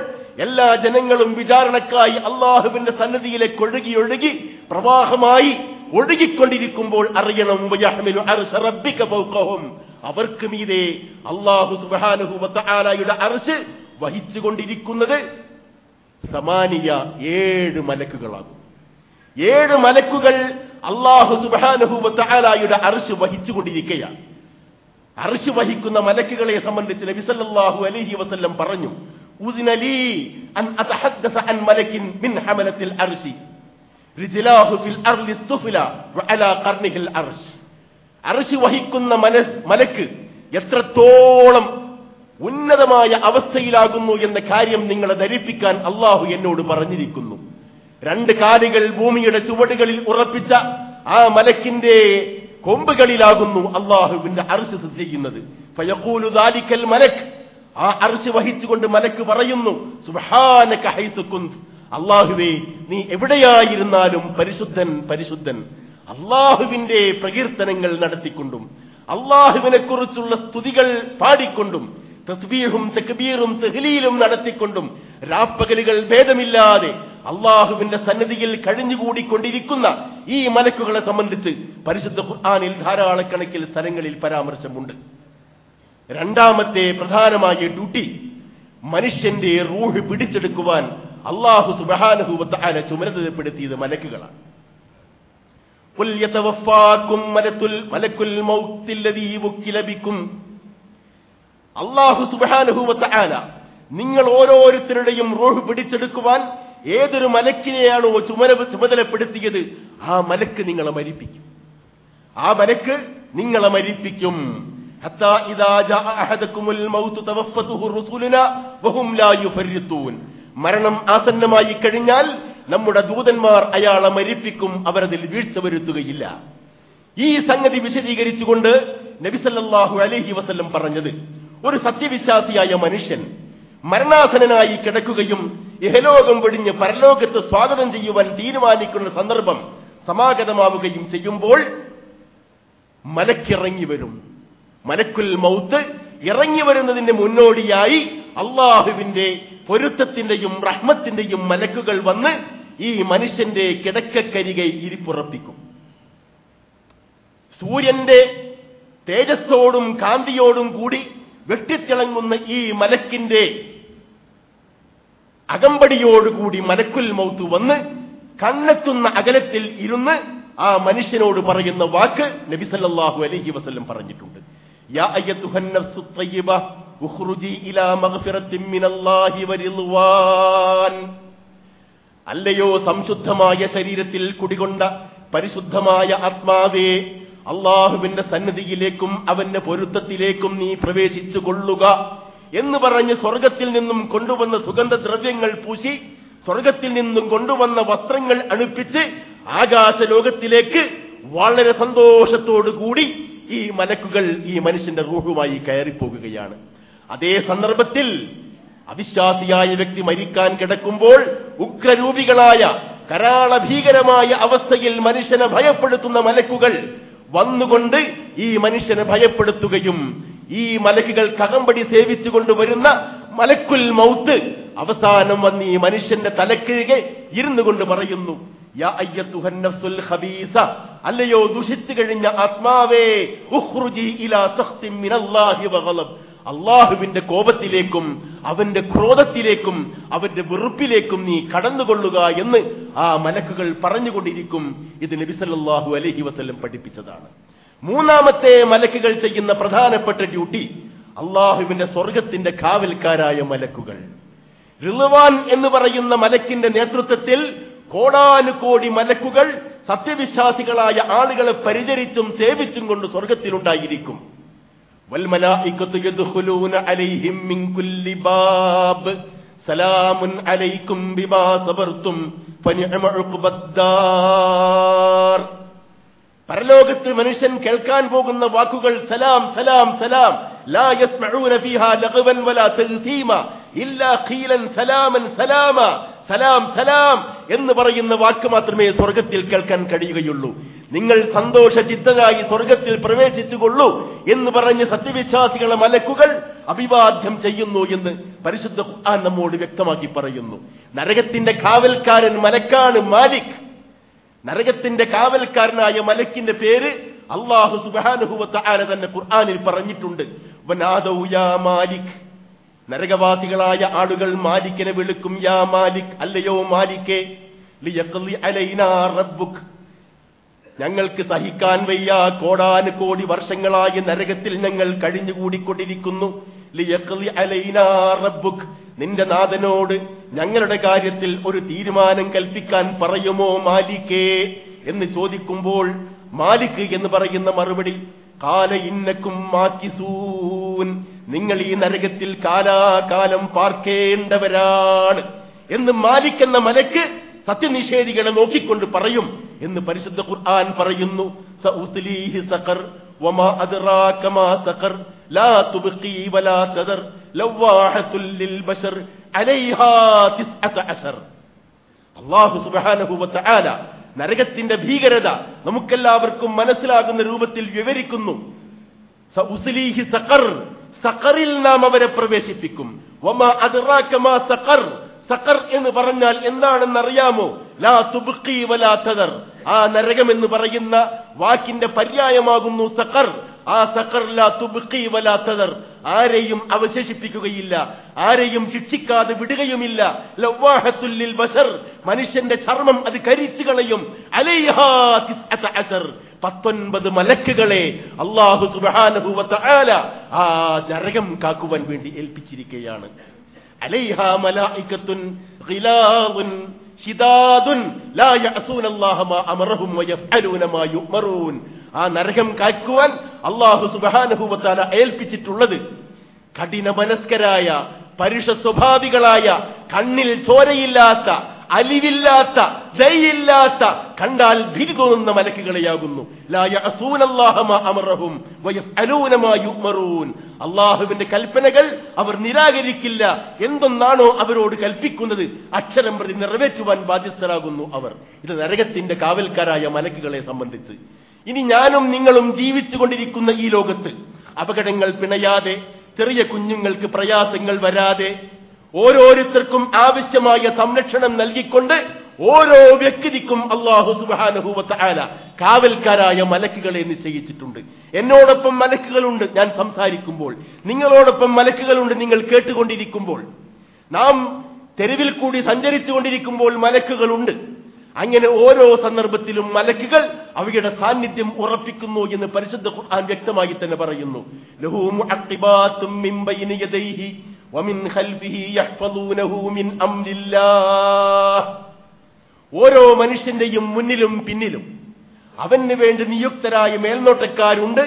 Speaker 1: എല്ലാ ജനങ്ങളും വിചാരണക്കായി അല്ലാഹുവിന്റെ സന്നിധിയിലേക്ക് ഒഴുകി ഒഴുകി പ്രവാഹമായി ഒഴുകിക്കൊണ്ടിരിക്കുമ്പോൾ അറിയണം, വയഹ്മിലു അർശ റബ്ബിക ഫൗഖഹും, അവർക്ക് മീതെ അല്ലാഹു സുബ്ഹാനഹു വ തആലയുടെ അർശ് വഹിച്ചുകൊണ്ടിരിക്കുന്നത് സമാനിയ 7 മലക്കുകളാകും. 7 മലക്കുകൾ അല്ലാഹു സുബ്ഹാനഹു വ തആലയുടെ അർശ് വഹിച്ചുകൊണ്ടിരിക്കുകയാണ്. അർശ് വഹിക്കുന്ന മലക്കുകളെ സംബന്ധിച്ച് നബി സല്ലല്ലാഹു അലൈഹി വസല്ലം പറഞ്ഞു, ഉദിന ലീ അൻ അതഹദ്ദസ അൻ മലകിൻ മിൻ ഹമലത്തിൽ അർശി റിജ്ലാഹു ഫിൽ അർളി സുഫ്ല വഅലാ ഖർനിഹിൽ അർശ്. അർശ് വഹിക്കുന്ന മലക്ക് എത്രത്തോളം ഉന്നതമായ അവസ്ഥയിലാകുന്നു എന്ന കാര്യം നിങ്ങളെ ധരിപ്പിക്കാൻ അല്ലാഹു എന്നോട് പറഞ്ഞിരിക്കുന്നു. 2 കാലുകൾ ഭൂമിയുടെ ചുവടുകളിൽ ഉറപ്പിച്ച ആ മലക്കിന്റെ കൊമ്പുകളിലാകുന്നു അല്ലാഹുവിന്റെ അർശ് സ്ഥിതി ചെയ്യുന്നത്. ഫയഖൂലു ദാലിക്കൽ മലക്, ആ അർശ് വഹിച്ചുകൊണ്ട് മലക്ക് പറയുന്നു, സുബ്ഹാനക ഹൈസു കുന്ത്, അല്ലാഹുവേ നീ എവിടെയായിരുന്നാലും പരിശുദ്ധൻ പരിശുദ്ധൻ. അല്ലാഹുവിന്റെ പ്രകീർത്തനങ്ങൾ നടത്തിക്കൊണ്ടും അല്ലാഹുവിനെ കുറിച്ചുള്ള സ്തുതികൾ പാടിക്കൊണ്ടും തസ്ബീഹും തക്ബീറും തഹ്ലീലും നടത്തിക്കൊണ്ടും രാപ്പകലുകൾ ഭേദമില്ലാതെ അല്ലാഹുവിന്റെ സന്നിധിയിൽ കഴിഞ്ഞുകൂടിക്കൊണ്ടിരിക്കുന്ന ഈ മലക്കുകളെ സംബന്ധിച്ച് പരിശുദ്ധ ഖുർആനിൽ ധാരാളക്കണക്കിൽ സ്ഥലങ്ങളിൽ പരാമർശമുണ്ട്. രണ്ടാമത്തെ പ്രധാനമായ ഡ്യൂട്ടി മനുഷ്യന്റെ റൂഹ് പിടിച്ചെടുക്കുവാൻ അല്ലാഹു സുബ്ഹാനഹു വ തആല ചുമതലപ്പെടുത്തിയത് മലക്കുകളാണ്. ഖുൽ യതവഫാകും മലക്കുൽ മൗത്തിൽ ലദീ വക്കില ബികും. അല്ലാഹു സുബ്ഹാനഹു വ തആല നിങ്ങൾ ഓരോരുത്തരുടെയും റൂഹ് പിടിച്ചെടുക്കുവാൻ ഏതൊരു മലക്കിനെയാണോ ചുമതലപ്പെടുത്തിയത് ആ മലക്ക് നിങ്ങളെ മരിപ്പിക്കും. ആ മലക്ക് നിങ്ങളെ മരിപ്പിക്കും. ഹത്താ ഇദാ ജാഅ അഹദകുമുൽ മൗതു തവഫത്തുഹു റസൂലുനാ വഹും ലാ യുഫരിത്തൂൻ. മരണം ആസന്നമായി കഴിഞ്ഞാൽ നമ്മുടെ ദൂതന്മാർ അയാളെ മരിപ്പിക്കും, അവരതിൽ വീഴ്ച വരുത്തുകയില്ല. ഈ സംഗതി വിശദീകരിച്ചുകൊണ്ട് നബി സല്ലല്ലാഹു അലൈഹി വസല്ലം പറഞ്ഞത്, ഒരു സത്യവിശ്വാസിയായ മനുഷ്യൻ മരണാസന്നനായി കിടക്കുകയും ഇഹലോകം വെടിഞ്ഞ് പരലോകത്ത് സ്വാഗതം ചെയ്യുവാൻ തീരുമാനിക്കുന്ന സന്ദർഭം സമാഗതമാവുകയും ചെയ്യുമ്പോൾ മലക്കിറങ്ങി വരും. മലക്കുൽ മൗത്ത് ഇറങ്ങി വരുന്നതിന്റെ മുന്നോടിയായി അള്ളാഹുവിന്റെ പൊരുത്തത്തിന്റെയും റഹ്മത്തിന്റെയും മലക്കുകൾ വന്ന് ഈ മനുഷ്യന്റെ കിടക്കക്കരികെ ഇരിപ്പുറപ്പിക്കും. സൂര്യന്റെ തേജസ്സോടും കാന്തിയോടും കൂടി വെട്ടിത്തിളങ്ങുന്ന ഈ മലക്കിന്റെ അകമ്പടിയോടുകൂടി മലക്കുൽ മൗത്ത് വന്ന് കണ്ണെത്തുന്ന അകലത്തിൽ ഇരുന്ന് ആ മനുഷ്യനോട് പറയുന്ന വാക്ക് നബി സല്ലല്ലാഹു അലൈഹി വസല്ലം പറഞ്ഞിട്ടുണ്ട്. യാ അയ്യതുഹൻ നഫ്സു ത്വയ്യിബ ഉഖ്റുജി ഇലാ മഗ്ഫിറത്തിൻ മിനല്ലാഹി വറിദ്വാൻ. അല്ലയോ സംശുദ്ധമായ ശരീരത്തിൽ കുടികൊണ്ട പരിശുദ്ധമായ ആത്മാവേ, അള്ളാഹുവിന്റെ സന്നിധിയിലേക്കും അവന്റെ പൊരുത്തത്തിലേക്കും നീ പ്രവേശിച്ചു കൊള്ളുക എന്ന് പറഞ്ഞ് സ്വർഗത്തിൽ നിന്നും കൊണ്ടുവന്ന സുഗന്ധദ്രവ്യങ്ങൾ പൂശി, സ്വർഗത്തിൽ നിന്നും കൊണ്ടുവന്ന വസ്ത്രങ്ങൾ അണിപ്പിച്ച് ആകാശലോകത്തിലേക്ക് വളരെ സന്തോഷത്തോടുകൂടി ഈ മലക്കുകൾ ഈ മനുഷ്യന്റെ റൂഹുമായി കയറിപ്പോകുകയാണ്. അതേ സന്ദർഭത്തിൽ അവിശ്വാസിയായ വ്യക്തി മരിക്കാൻ കിടക്കുമ്പോൾ ഉഗ്രരൂപികളായ കരാളഭീകരമായ അവസ്ഥയിൽ മനുഷ്യനെ ഭയപ്പെടുത്തുന്ന മലക്കുകൾ വന്നുകൊണ്ട് ഈ മനുഷ്യനെ ഭയപ്പെടുത്തുകയും ഈ മലക്കുകൾ കകമ്പടി സേവിച്ചുകൊണ്ട് വരുന്ന മലക്കുൽ മൗത്ത് അവസാനം വന്ന് ഈ മനുഷ്യന്റെ തലക്കീഴെ ഇരുന്നു കൊണ്ട് പറയുന്നു, യാ അയ്യത്തുഹൻ നഫ്സുൽ ഖബീസ, അല്ലയോ ദുഷിച്ചു കഴിഞ്ഞ ആത്മാവേ, ഉഖ്റുജി ഇലാ സഖ്തിൻ മിനല്ലാഹി വഗളബ്, അള്ളാഹുവിന്റെ കോപത്തിലേക്കും അവന്റെ ക്രോധത്തിലേക്കും അവന്റെ വെറുപ്പിലേക്കും നീ കടന്നുകൊള്ളുക എന്ന് ആ മലക്കുകൾ പറഞ്ഞുകൊണ്ടിരിക്കും. ഇത് നബി സല്ലല്ലാഹു അലൈഹി വസല്ലം പഠിപ്പിച്ചതാണ്. മൂന്നാമത്തെ മലക്കുകൾ ചെയ്യുന്ന പ്രധാനപ്പെട്ട ഡ്യൂട്ടി അള്ളാഹുവിന്റെ സ്വർഗത്തിന്റെ കാവൽക്കാരായ മലക്കുകൾ. റിളവാൻ എന്ന് പറയുന്ന മലക്കിന്റെ നേതൃത്വത്തിൽ കോടാനുകോടി മലക്കുകൾ സത്യവിശ്വാസികളായ ആളുകളെ പരിചരിച്ചും സേവിച്ചും കൊണ്ട് സ്വർഗത്തിലുണ്ടായിരിക്കും. വൽമലായികത്തു യദ്ഖുലൂന അലൈഹിം മിൻ കുല്ലി ബാബ് സലാമുൻ അലൈക്കും ബിമാ സബർതും ഫനിഅമ ഉഖ്ബദ്ദാർ. പരലോകത്ത് മനുഷ്യൻ കേൾക്കാൻ പോകുന്ന വാക്കുകൾ സലാം സലാം സലാം, ലാ യസ്മഊന ഫീഹാ ലഗ്വൻ വലാ തഗ്തീമ ഇല്ലാ ഖീലൻ സലാമൻ സലാമ, സലാം സലാം എന്ന് പറയുന്ന വാക്ക് മാത്രമേ സ്വർഗത്തിൽ കേൾക്കാൻ കഴിയുകയുള്ളൂ. നിങ്ങൾ സന്തോഷചിത്തരായി സ്വർഗത്തിൽ പ്രവേശിച്ചുകൊള്ളൂ എന്ന് പറഞ്ഞ് സത്യവിശ്വാസികളെ മലക്കുകൾ അഭിവാദ്യം ചെയ്യുന്നു എന്ന് പരിശുദ്ധ ഖുർആൻ നമ്മോട് വ്യക്തമാക്കി പറയുന്നു. നരകത്തിന്റെ കാവൽക്കാരൻ മലക്കാണ് മാലിക്. നരകത്തിന്റെ കാവൽക്കാരനായ മലക്കിന്റെ പേര് അല്ലാഹു സുബ്ഹാനഹു വ തആല തന്നെ ഖുർആനിൽ പറഞ്ഞിട്ടുണ്ട്. വനാദൗ യാ മാലിക്, നരകവാസികളായ ആളുകൾ മാലിക്കിനെ വിളിക്കും, യാ മാലിക്, അല്ലയോ മാലിക്കേ, ലിയഖ്ലി അലൈനാ റബ്ബുക്, ഞങ്ങൾക്ക് സഹിക്കാൻ വയ്യ, കോടാനുകോടി വർഷങ്ങളായി നരകത്തിൽ ഞങ്ങൾ കഴിഞ്ഞുകൂടിക്കൊണ്ടിരിക്കുന്നു. ലിയഖ്ലി അലൈനാ റബ്ബുക്, നിന്റെ നാഥനോട് ഞങ്ങളുടെ കാര്യത്തിൽ ഒരു തീരുമാനം കൽപ്പിക്കാൻ പറയുമോ മാലിക്കേ എന്ന് ചോദിക്കുമ്പോൾ മാലിക് എന്ന് പറയുന്ന മറുപടി, കാല ഇന്നക്കും മാക്കിസൂൻ, നിങ്ങൾ ഈ നരകത്തിൽ കാലാകാലം പാർക്കേണ്ടവരാണ് എന്ന് മാലിക് എന്ന മലക്ക് സത്യനിഷേധികളെ നോക്കിക്കൊണ്ട് പറയും എന്ന് പരിശുദ്ധ ഖുർആൻ പറയുന്നു. സഉസ്ലീഹി സഖർ വമാ അദ്റാക മാ സഖർ ലാ തുബ്ഖി വലാ തദർ ലവാഹത്തുൽ ലിൽ ബശർ അലൈഹാ 19. അല്ലാഹു സുബ്ഹാനഹു വ തആല നരകത്തിന്റെ ഭീകരത നമുക്കെല്ലാവർക്കും മനസ്സിലാകുന്ന രൂപത്തിൽ വിവരിക്കുന്നു. സഉസ്ലീഹി സഖർ, സഖറിൽ നാം അവരെ പ്രവേശിപ്പിക്കും. വമാ അദ്റാക മാ സഖർ, സഖർ എന്ന് പറഞ്ഞാൽ എന്താണെന്ന് അറിയാമോ? ലാ തുബ്ഖി വലാ തദർ, ആ നരകം എന്ന് പറയുന്ന വാക്കിന്റെ പര്യായമാകുന്നു സഖർ. ആ സഖർ ലാ തുബ്ഖി വലാ തദർ, ആരെയും അവശേഷിപ്പിക്കുകയില്ല, ആരെയും ശിക്ഷിക്കാതെ വിടുകയുമില്ല. ലവാഹത്തുൽ ലിൽ ബശർ, മനുഷ്യന്റെ ചർമ്മം അത് കരിച്ചു കളയും. അലൈഹാ 19, 19 മലക്കുകളെ അല്ലാഹു സുബ്ഹാനഹു വ തആല ആ നരകം കാക്കുവാൻ വേണ്ടി ഏൽപ്പിച്ചിരിക്കുകയാണ്. അലൈഹാ മലായികത്തുൻ ഗിലാദുൻ ശിദാദുൻ ലാ യഅസൂന അല്ലാഹ മാ അമറഹും വയഫ്അലൂന മാ യുഅ്മറൂൻ. ആ നരകം കാക്കുവാൻ അല്ലാഹു സുബ്ഹാനഹു വ തആല ഏൽപ്പിച്ചിട്ടുള്ളത് കഠിന മനസ്കരായ പരുഷ സ്വഭാവികളായ കണ്ണിൽ ചോരയില്ലാത്ത അലിവില്ലാത്ത ദയയില്ലാത്ത കണ്ടാൽ ഭീതി തോന്നുന്ന മലക്കുകളെയാകുന്നു. ലാ യഅസൂന അല്ലാഹ മാ അമറഹും വയഫ്അലൂന മാ യുഅ്മറൂൻ. അല്ലാഹുവിന്റെ കൽപ്പനകൾ അവർ നിരാകരിക്കില്ല. എന്തൊന്നാണോ അവരോട് കൽപ്പിക്കുന്നത് അക്ഷരം പ്രതി നിറവേറ്റുവാൻ ബാധ്യസ്ഥരാകുന്നു അവർ. ഇത് നരകത്തിന്റെ കാവൽക്കാരായ മലക്കുകളെ സംബന്ധിച്ച്. ഇനി ഞാനും നിങ്ങളും ജീവിച്ചുകൊണ്ടിരിക്കുന്ന ഈ ലോകത്ത് അപകടങ്ങൾ പിണയാതെ, ചെറിയ കുഞ്ഞുങ്ങൾക്ക് പ്രയാസങ്ങൾ വരാതെ, ഓരോരുത്തർക്കും ആവശ്യമായ സംരക്ഷണം നൽകിക്കൊണ്ട് ഓരോ വ്യക്തിക്കും അല്ലാഹു സുബ്ഹാനഹു വ തആല കാവൽക്കാരായ മലക്കുകളെ നിശ്ചയിച്ചിട്ടുണ്ട്. എന്നോടൊപ്പം മലക്കുകളുണ്ട് ഞാൻ സംസാരിക്കുമ്പോൾ, നിങ്ങളോടൊപ്പം മലക്കുകളുണ്ട് നിങ്ങൾ കേട്ടുകൊണ്ടിരിക്കുമ്പോൾ, നാം തെരുവിൽ കൂടി സഞ്ചരിച്ചുകൊണ്ടിരിക്കുമ്പോൾ മലക്കുകളുണ്ട്. അങ്ങനെ ഓരോ സന്ദർഭത്തിലും മലക്കുകൾ അവയുടെ സാന്നിധ്യം ഉറപ്പിക്കുന്നു എന്ന് പരിശുദ്ധ ഖുർആൻ വ്യക്തമായി തന്നെ പറയുന്നു. ലഹു മുഅഖിബാതും മിൻ ബൈനി യദൈഹി വമിൻ ഖൽഫിഹി യഹ്ഫദൂനഹു മിൻ അംരില്ലാഹ്. ഓരോ മനുഷ്യന്റെയും മുന്നിലും പിന്നിലും അവന് വേണ്ടി നിയുക്തരായ മേൽനോട്ടക്കാരുണ്ട്.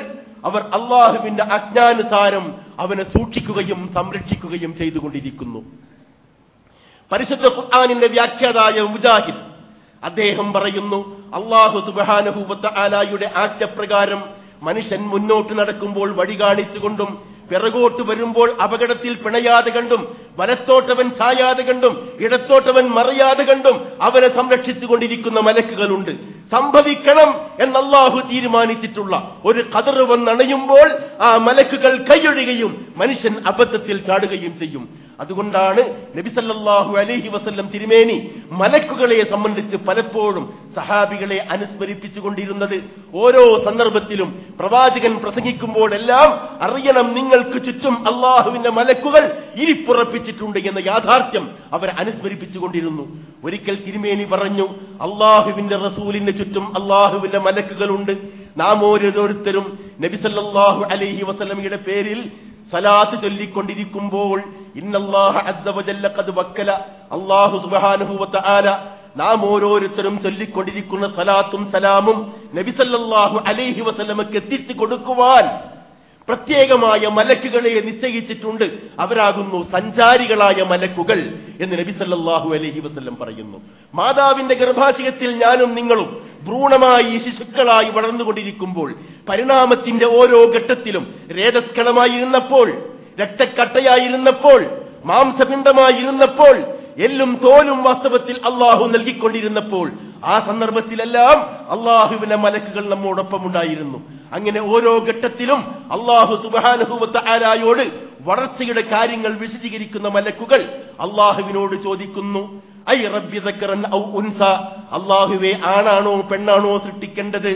Speaker 1: അവർ അള്ളാഹുവിന്റെ ആജ്ഞാനുസാരം അവനെ സൂക്ഷിക്കുകയും സംരക്ഷിക്കുകയും ചെയ്തുകൊണ്ടിരിക്കുന്നു. പരിശുദ്ധ ഖുർആനിന്റെ വ്യാഖ്യാതായ മുജാഹിദ് അദ്ദേഹം പറയുന്നു, അല്ലാഹു സുബ്ഹാനഹു വ തആലയുടെ ആജ്ഞപ്രകാരം മനുഷ്യൻ മുന്നോട്ട് നടക്കുമ്പോൾ വഴി കാണിച്ചുകൊണ്ടും പിറകോട്ട് വരുമ്പോൾ അപകടത്തിൽ പിണയാതെ കണ്ടും വലത്തോട്ടവൻ ചായാതെ കണ്ടും ഇടത്തോട്ടവൻ മറിയാതെ കണ്ടും അവനെ സംരക്ഷിച്ചുകൊണ്ടിരിക്കുന്ന മലക്കുകളുണ്ട്. സംഭവിക്കണം എന്നല്ലാഹു തീരുമാനിച്ചിട്ടുള്ള ഒരു ഖദർ വന്നണയുമ്പോൾ ആ മലക്കുകൾ കൈയൊഴുകയും മനുഷ്യൻ അബദ്ധത്തിൽ ചാടുകയും ചെയ്യും. അതുകൊണ്ടാണ് നബി സല്ലല്ലാഹു അലൈഹി വസല്ലം തിരുമേനി മലക്കുകളെ സംബന്ധിച്ച് പലപ്പോഴും സഹാബികളെ അനുസ്മരിപ്പിച്ചുകൊണ്ടിരുന്നത്. ഓരോ സന്ദർഭത്തിലും പ്രവാചകൻ പ്രസംഗിക്കുമ്പോഴെല്ലാം അറിയണം, നിങ്ങൾക്ക് ചുറ്റും അള്ളാഹുവിന്റെ മലക്കുകൾ ഇരിപ്പുറപ്പിച്ചിട്ടുണ്ട് എന്ന യാഥാർത്ഥ്യം അവർ അനുസ്മരിപ്പിച്ചുകൊണ്ടിരുന്നു. ഒരിക്കൽ തിരുമേനി പറഞ്ഞു, അള്ളാഹുവിന്റെ റസൂലിന്റെ ചുറ്റും അള്ളാഹുവിന്റെ മലക്കുകളുണ്ട്. നാം ഓരോരുത്തരും നബി സല്ലല്ലാഹു അലൈഹി വസല്ലമയുടെ പേരിൽ സലാത്ത് ചൊല്ലിക്കൊണ്ടിരിക്കുമ്പോൾ ഇന്നല്ലാഹ അസ്സ വജല്ല ഖദ് വക്കല, അല്ലാഹു സുബ്ഹാനഹു വ തആല നാം ഓരോരുത്തരും ചൊല്ലിക്കൊണ്ടിരിക്കുന്ന സലാത്തും സലാമും നബി സല്ലല്ലാഹു അലൈഹി വസല്ലമക്ക് എത്തിച്ചു കൊടുക്കുവാൻ പ്രത്യേകമായ മലക്കുകളെ നിശ്ചയിച്ചിട്ടുണ്ട്. അവരാകുന്നു സഞ്ചാരികളായ മലക്കുകൾ എന്ന് നബി സല്ലല്ലാഹു അലൈഹി വസല്ലം പറയുന്നു. മാതാവിന്റെ ഗർഭാശയത്തിൽ ഞാനും നിങ്ങളും ഭ്രൂണമായി ശിശുക്കളായി വളർന്നുകൊണ്ടിരിക്കുമ്പോൾ, പരിണാമത്തിന്റെ ഓരോ ഘട്ടത്തിലും രേതസ്കളമായിരുന്നപ്പോൾ, രക്തക്കട്ടയായിരുന്നപ്പോൾ, മാംസപിണ്ഡമായിരുന്നപ്പോൾ, എല്ലും തോലും വാസ്തവത്തിൽ അള്ളാഹു നൽകിക്കൊണ്ടിരുന്നപ്പോൾ, ആ സന്ദർഭത്തിലെല്ലാം അള്ളാഹുവിന്റെ മലക്കുകൾ നമ്മോടൊപ്പം ഉണ്ടായിരുന്നു. അങ്ങനെ ഓരോ ഘട്ടത്തിലും അള്ളാഹു സുബ്ഹാനഹു വ തആലയോട് വളർച്ചയുടെ കാര്യങ്ങൾ വിശദീകരിക്കുന്ന മലക്കുകൾ അള്ളാഹുവിനോട് ചോദിക്കുന്നു, ഐ റബ്ബി ദക്കറൻ ഔ ഉൻസ, അള്ളാഹുവേ ആണാണോ പെണ്ണാണോ സൃഷ്ടിക്കേണ്ടത്?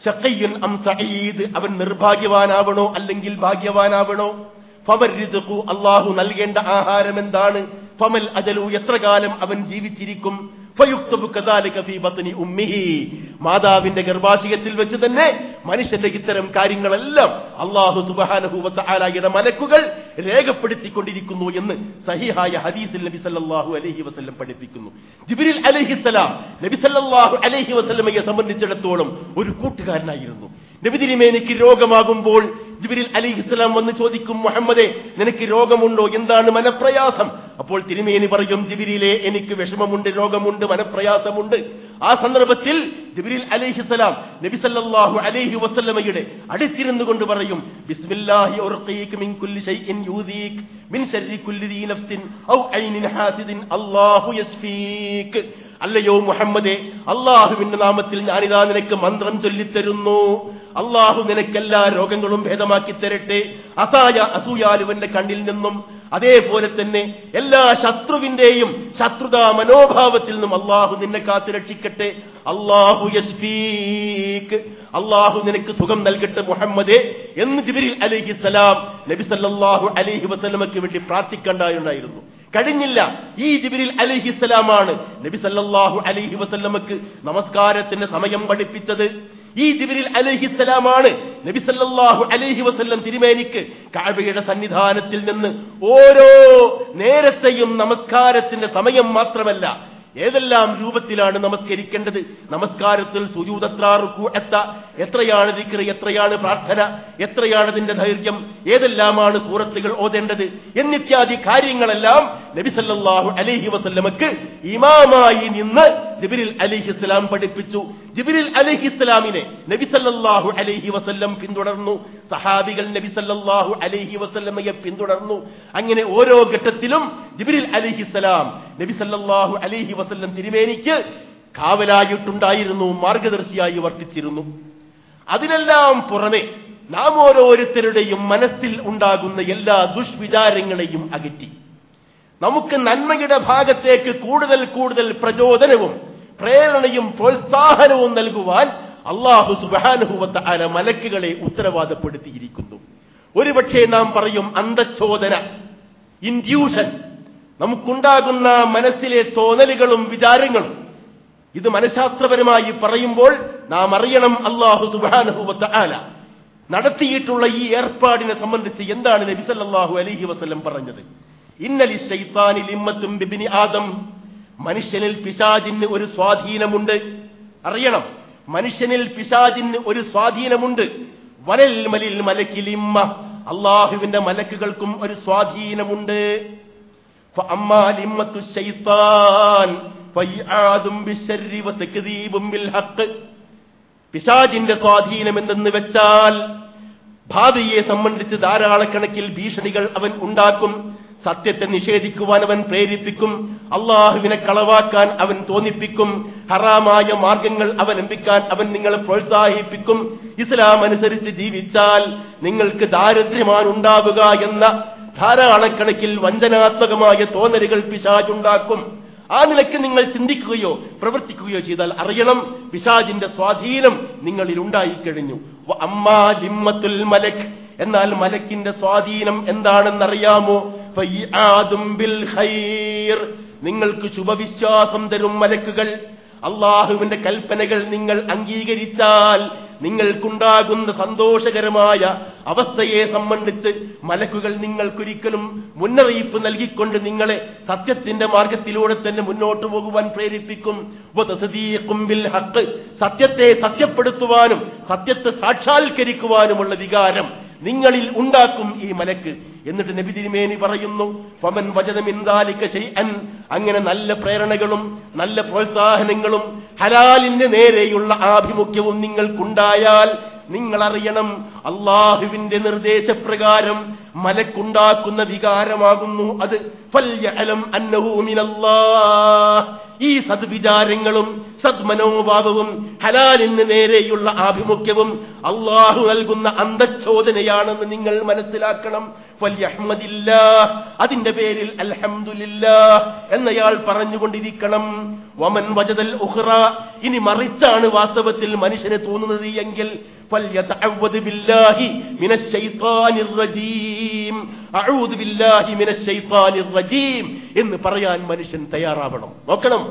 Speaker 1: ശഖയ്യുൻ അം സഈദ്, അവൻ നിർഭാഗ്യവാനാവണോ അല്ലെങ്കിൽ ഭാഗ്യവാനാവണോ? ഫമർ റിസ്ഖു, അള്ളാഹു നൽകേണ്ട ആഹാരം എന്താണ്? ഫമൽ അജലു, എത്ര കാലം അവൻ ജീവിച്ചിരിക്കും? ഫയുക്തബു കദാലിക ഫീ ബത്നി ഉമ്മിഹി, മാതാവിന്റെ ഗർഭാശയത്തിൽ വെച്ച് തന്നെ മനുഷ്യന്റെ ഇത്തരം കാര്യങ്ങളെല്ലാം അല്ലാഹു സുബ്ഹാനഹു വ തആലയുടെ മലക്കുകൾ രേഖപ്പെടുത്തിക്കൊണ്ടിരിക്കുന്നു എന്ന് സഹിഹായ ഹദീസിൽ നബി സല്ലല്ലാഹു അലൈഹി വസല്ലം പഠിപ്പിക്കുന്നു. ജിബ്രീൽ അലൈഹിസ്സലാം നബി സല്ലല്ലാഹു അലൈഹി വസല്ലമയെ സംബന്ധിച്ചിടത്തോളം ഒരു കൂട്ടുകാരനായിരുന്നു. നബി തിരുമേനിക്ക് രോഗമാകുമ്പോൾ ജിബ്രീൽ അലൈഹിസ്സലാം വന്ന് ചോദിക്കും, മുഹമ്മദേ നിനക്ക് രോഗമുണ്ടോ, എന്താണ് മനപ്രയാസം? അപ്പോൾ തിരുമേനി പറയും, ജിബ്രീലേ എനിക്ക് വിഷമമുണ്ട്, രോഗമുണ്ട്, മനപ്രയാസമുണ്ട്. ആ സന്ദർഭത്തിൽ ജിബ്രീൽ അലൈഹിസ്സലാം നബി സല്ലല്ലാഹു അലൈഹി വസല്ലമയുടെ അടുത്തിരുന്നു കൊണ്ട് പറയും, ബിസ്മില്ലാഹി ഉർഖീക മിൻ കുല്ലി ഷൈഇൻ യൂദീക മിൻ ശർരി കുല്ലി ദീ നഫ്സിൻ ഔ ഐനിൻ ഹാസിദിൻ അല്ലാഹു യസ്ഫീക. അല്ലയോ മുഹമ്മദേ, അള്ളാഹുവിന്റെ നാമത്തിൽ ഞാനിതാ നിനക്ക് മന്ത്രം ചൊല്ലിത്തരുന്നു. അള്ളാഹു നിനക്കെല്ലാ രോഗങ്ങളും ഭേദമാക്കി തരട്ടെ. അസൂയാലുവന്റെ കണ്ണിൽ നിന്നും, അതേപോലെ തന്നെ എല്ലാ ശത്രുവിന്റെയും ശത്രുതാ മനോഭാവത്തിൽ നിന്നും അള്ളാഹു നിന്നെ കാത്തു രക്ഷിക്കട്ടെ. അള്ളാഹു യസ്ഫീക്, അള്ളാഹു നിനക്ക് സുഖം നൽകട്ടെ മുഹമ്മദേ എന്ന് ജിബ്രീൽ അലൈഹിസ്സലാം നബി സല്ലല്ലാഹു അലൈഹി വസല്ലമയ്ക്ക് വേണ്ടി പ്രാർത്ഥിക്കേണ്ടതായിരുന്നു. കഴിഞ്ഞില്ല. ഈ ജിബ്രീൽ അലൈഹിസ്സലാമാണ് നബി സല്ലല്ലാഹു അലൈഹി വസല്ലമയ്ക്ക് നമസ്കാരത്തിന്റെ സമയം പഠിപ്പിച്ചത്. ഈ ജിബ്രീൽ അലൈഹിസ്സലാമാണ് നബി സല്ലല്ലാഹു അലൈഹി വസല്ലം തിരുമേനിക്ക് കഅബയുടെ സന്നിധാനത്തിൽ നിന്ന് ഓരോ നേരത്തെയും നമസ്കാരത്തിന്റെ സമയം മാത്രമല്ല, ഏതെല്ലാം രൂപത്തിലാണ് നമസ്കരിക്കേണ്ടത്, നമസ്കാരത്തിൽ സുജൂദ് എത്ര, റുകൂഅ് എത്രയാണ് ദിക്ർ, എത്രയാണ് പ്രാർത്ഥന, എത്രയാണ് അതിന്റെ ദൈർഘ്യം, ഏതെല്ലാമാണ് സൂറത്തുകൾ ഓതേണ്ടത് എന്നിത്യാദി കാര്യങ്ങളെല്ലാം നബി സല്ലല്ലാഹു അലൈഹി വസല്ലമക്ക് ഇമാമായി നിന്ന് ജിബ്രീൽ അലൈഹിസ്സലാം പഠിപ്പിച്ചു. ജിബ്രീൽ അലൈഹിസ്സലാമിനെ നബി സല്ലല്ലാഹു അലൈഹി വസല്ലം പിന്തുടർന്നു. സഹാബികൾ നബി സല്ലല്ലാഹു അലൈഹി വസല്ലമയെ പിന്തുടർന്നു. അങ്ങനെ ഓരോ ഘട്ടത്തിലും ജിബ്രീൽ അലൈഹിസ്സലാം നബി സല്ലല്ലാഹു അലൈഹി വസല്ലം തിരുമേനിക്ക് കാവലായിട്ടുണ്ടായിരുന്നു, മാർഗദർശിയായി വർത്തിച്ചിരുന്നു. അതിനെല്ലാം പുറമെ നാം ഓരോരുത്തരുടെയും മനസ്സിൽ ഉണ്ടാകുന്ന എല്ലാ ദുഷ്വിചാരങ്ങളെയും അകറ്റി നമുക്ക് നന്മയുടെ ഭാഗത്തേക്ക് കൂടുതൽ കൂടുതൽ പ്രചോദനവും പ്രേരണയും പ്രോത്സാഹനവും നൽകുവാൻ അല്ലാഹു സുബ്ഹാനഹു വ തആല മലക്കുകളെ ഉത്തരവാദപ്പെടുത്തിയിരിക്കുന്നു. ഒരുപക്ഷെ നാം പറയും അന്തഃചോദന, ഇൻഡ്യൂഷൻ, നമുക്കുണ്ടാകുന്ന മനസ്സിലെ തോന്നലുകളും വിചാരങ്ങളും. ഇത് മനഃശാസ്ത്രപരമായി പറയുമ്പോൾ നാം അറിയണം അല്ലാഹു സുബ്ഹാനഹു വ തആല നടത്തിയിട്ടുള്ള ഈ ഏർപ്പാടിനെ സംബന്ധിച്ച് എന്താണ് നബി സല്ലല്ലാഹു അലൈഹി വസല്ലം പറഞ്ഞത്? ഇന്നലി ശൈത്താനി ലിമ്മത്തും ബിബ്നി ആദം, മനുഷ്യനിൽ പിശാചിന് ഒരു സ്വാധീനമുണ്ട്. അറിയണം, മനുഷ്യനിൽ പിശാചിന് ഒരു സ്വാധീനമുണ്ട്. വലൽ മലിൽ മലക്കിൽ ഇമ്മ, അല്ലാഹുവിന്റെ മലക്കുകൾക്കും ഒരു സ്വാധീനമുണ്ട്. ഫഅമ്മാ ലിമ്മത്തു ശൈത്താൻ ഫഇആദും ബിശ്ശർരി വതക്ദീബും ബിൽ ഹഖ്. പിശാചിന്റെ സ്വാധീനം എന്തെന്ന് വെച്ചാൽ ഭാവിയെ സംബന്ധിച്ച് ധാരാളക്കണക്കിൽ ഭീഷണികൾ അവൻ ഉണ്ടാക്കും. സത്യത്തെ നിഷേധിക്കുവാൻ അവൻ പ്രേരിപ്പിക്കും. അള്ളാഹുവിനെ കളവാക്കാൻ അവൻ തോന്നിപ്പിക്കും. ഹറാമായ മാർഗങ്ങൾ അവലംബിക്കാൻ അവൻ നിങ്ങളെ പ്രോത്സാഹിപ്പിക്കും. ഇസ്ലാം അനുസരിച്ച് ജീവിച്ചാൽ നിങ്ങൾക്ക് ദാരിദ്ര്യമാണ് ഉണ്ടാവുക എന്ന ധാരാളക്കണക്കിൽ വഞ്ചനാത്മകമായ തോന്നലുകൾ പിശാചുണ്ടാക്കും. ആ നിലയ്ക്ക് നിങ്ങൾ ചിന്തിക്കുകയോ പ്രവർത്തിക്കുകയോ ചെയ്താൽ അറിയണം, പിശാചിന്റെ സ്വാധീനം നിങ്ങളിൽ ഉണ്ടായിക്കഴിഞ്ഞു. അമ്മാ ലിമ്മത്തുൽ മലക്, എന്നാൽ മലക്കിന്റെ സ്വാധീനം എന്താണെന്നറിയാമോ? ഫഇആദും ബിൽ ഖൈർ, നിങ്ങൾക്ക് ശുഭവിശ്വാസം തരും മലക്കുകൾ. അള്ളാഹുവിന്റെ കൽപ്പനകൾ നിങ്ങൾ അംഗീകരിച്ചാൽ നിങ്ങൾക്കുണ്ടാകുന്ന സന്തോഷകരമായ അവസ്ഥയെ സംബന്ധിച്ച് മലക്കുകൾ നിങ്ങൾക്കൊരിക്കലും മുന്നറിയിപ്പ് നൽകിക്കൊണ്ട് നിങ്ങളെ സത്യത്തിന്റെ മാർഗത്തിലൂടെ തന്നെ മുന്നോട്ട് പോകുവാൻ പ്രേരിപ്പിക്കും. സത്യത്തെ സത്യപ്പെടുത്തുവാനും സത്യത്തെ സാക്ഷാത്കരിക്കുവാനുമുള്ള വികാരം നിങ്ങളിൽ ഉണ്ടാക്കും ഈ മലക്ക്. എന്നിട്ട് നബി തിരുമേനി പറയുന്നു, ഫമൻ വജദ മിൻ ദാലിക ശൈഅൻ, അങ്ങനെ നല്ല പ്രേരണകളും നല്ല പ്രോത്സാഹനങ്ങളും ഹലാലിന്റെ നേരെയുള്ള ആഭിമുഖ്യവും നിങ്ങൾക്കുണ്ടായാൽ നിങ്ങൾ അറിയണം, അള്ളാഹുവിന്റെ നിർദ്ദേശപ്രകാരം മലക്കുണ്ടാക്കുന്ന വികാരമാകുന്നു അത്. ഫൽയഅലം അന്നഹു മിനല്ലാഹ്, ഈ സദ്വിചാരങ്ങളും സദ്മനോഭാവവും ഹലാലിന് നേരെയുള്ള ആഭിമുഖ്യവും അള്ളാഹു നൽകുന്ന അന്തഃചോദനയാണെന്ന് നിങ്ങൾ മനസ്സിലാക്കണം. ഫൽയഹ്മദില്ലാഹ്, അതിന്റെ പേരിൽ അൽഹംദുലില്ലാഹ് എന്നയാൾ പറഞ്ഞുകൊണ്ടിരിക്കണം. വമൻ വജദൽ ഉഖ്റ, ഇനി മറിച്ചാണ് വാസ്തവത്തിൽ മനുഷ്യനെ തോന്നുന്നത് എങ്കിൽ ഫൽയതഅവ്വദ് ബില്ലാഹി മിനശ് ശൈത്താനിർ റജീം, അഊദു ബില്ലാഹി മിനശ് ശൈത്താനിർ റജീം എന്ന് പറയാൻ മനുഷ്യൻ തയ്യാറാവണം. നോക്കണം,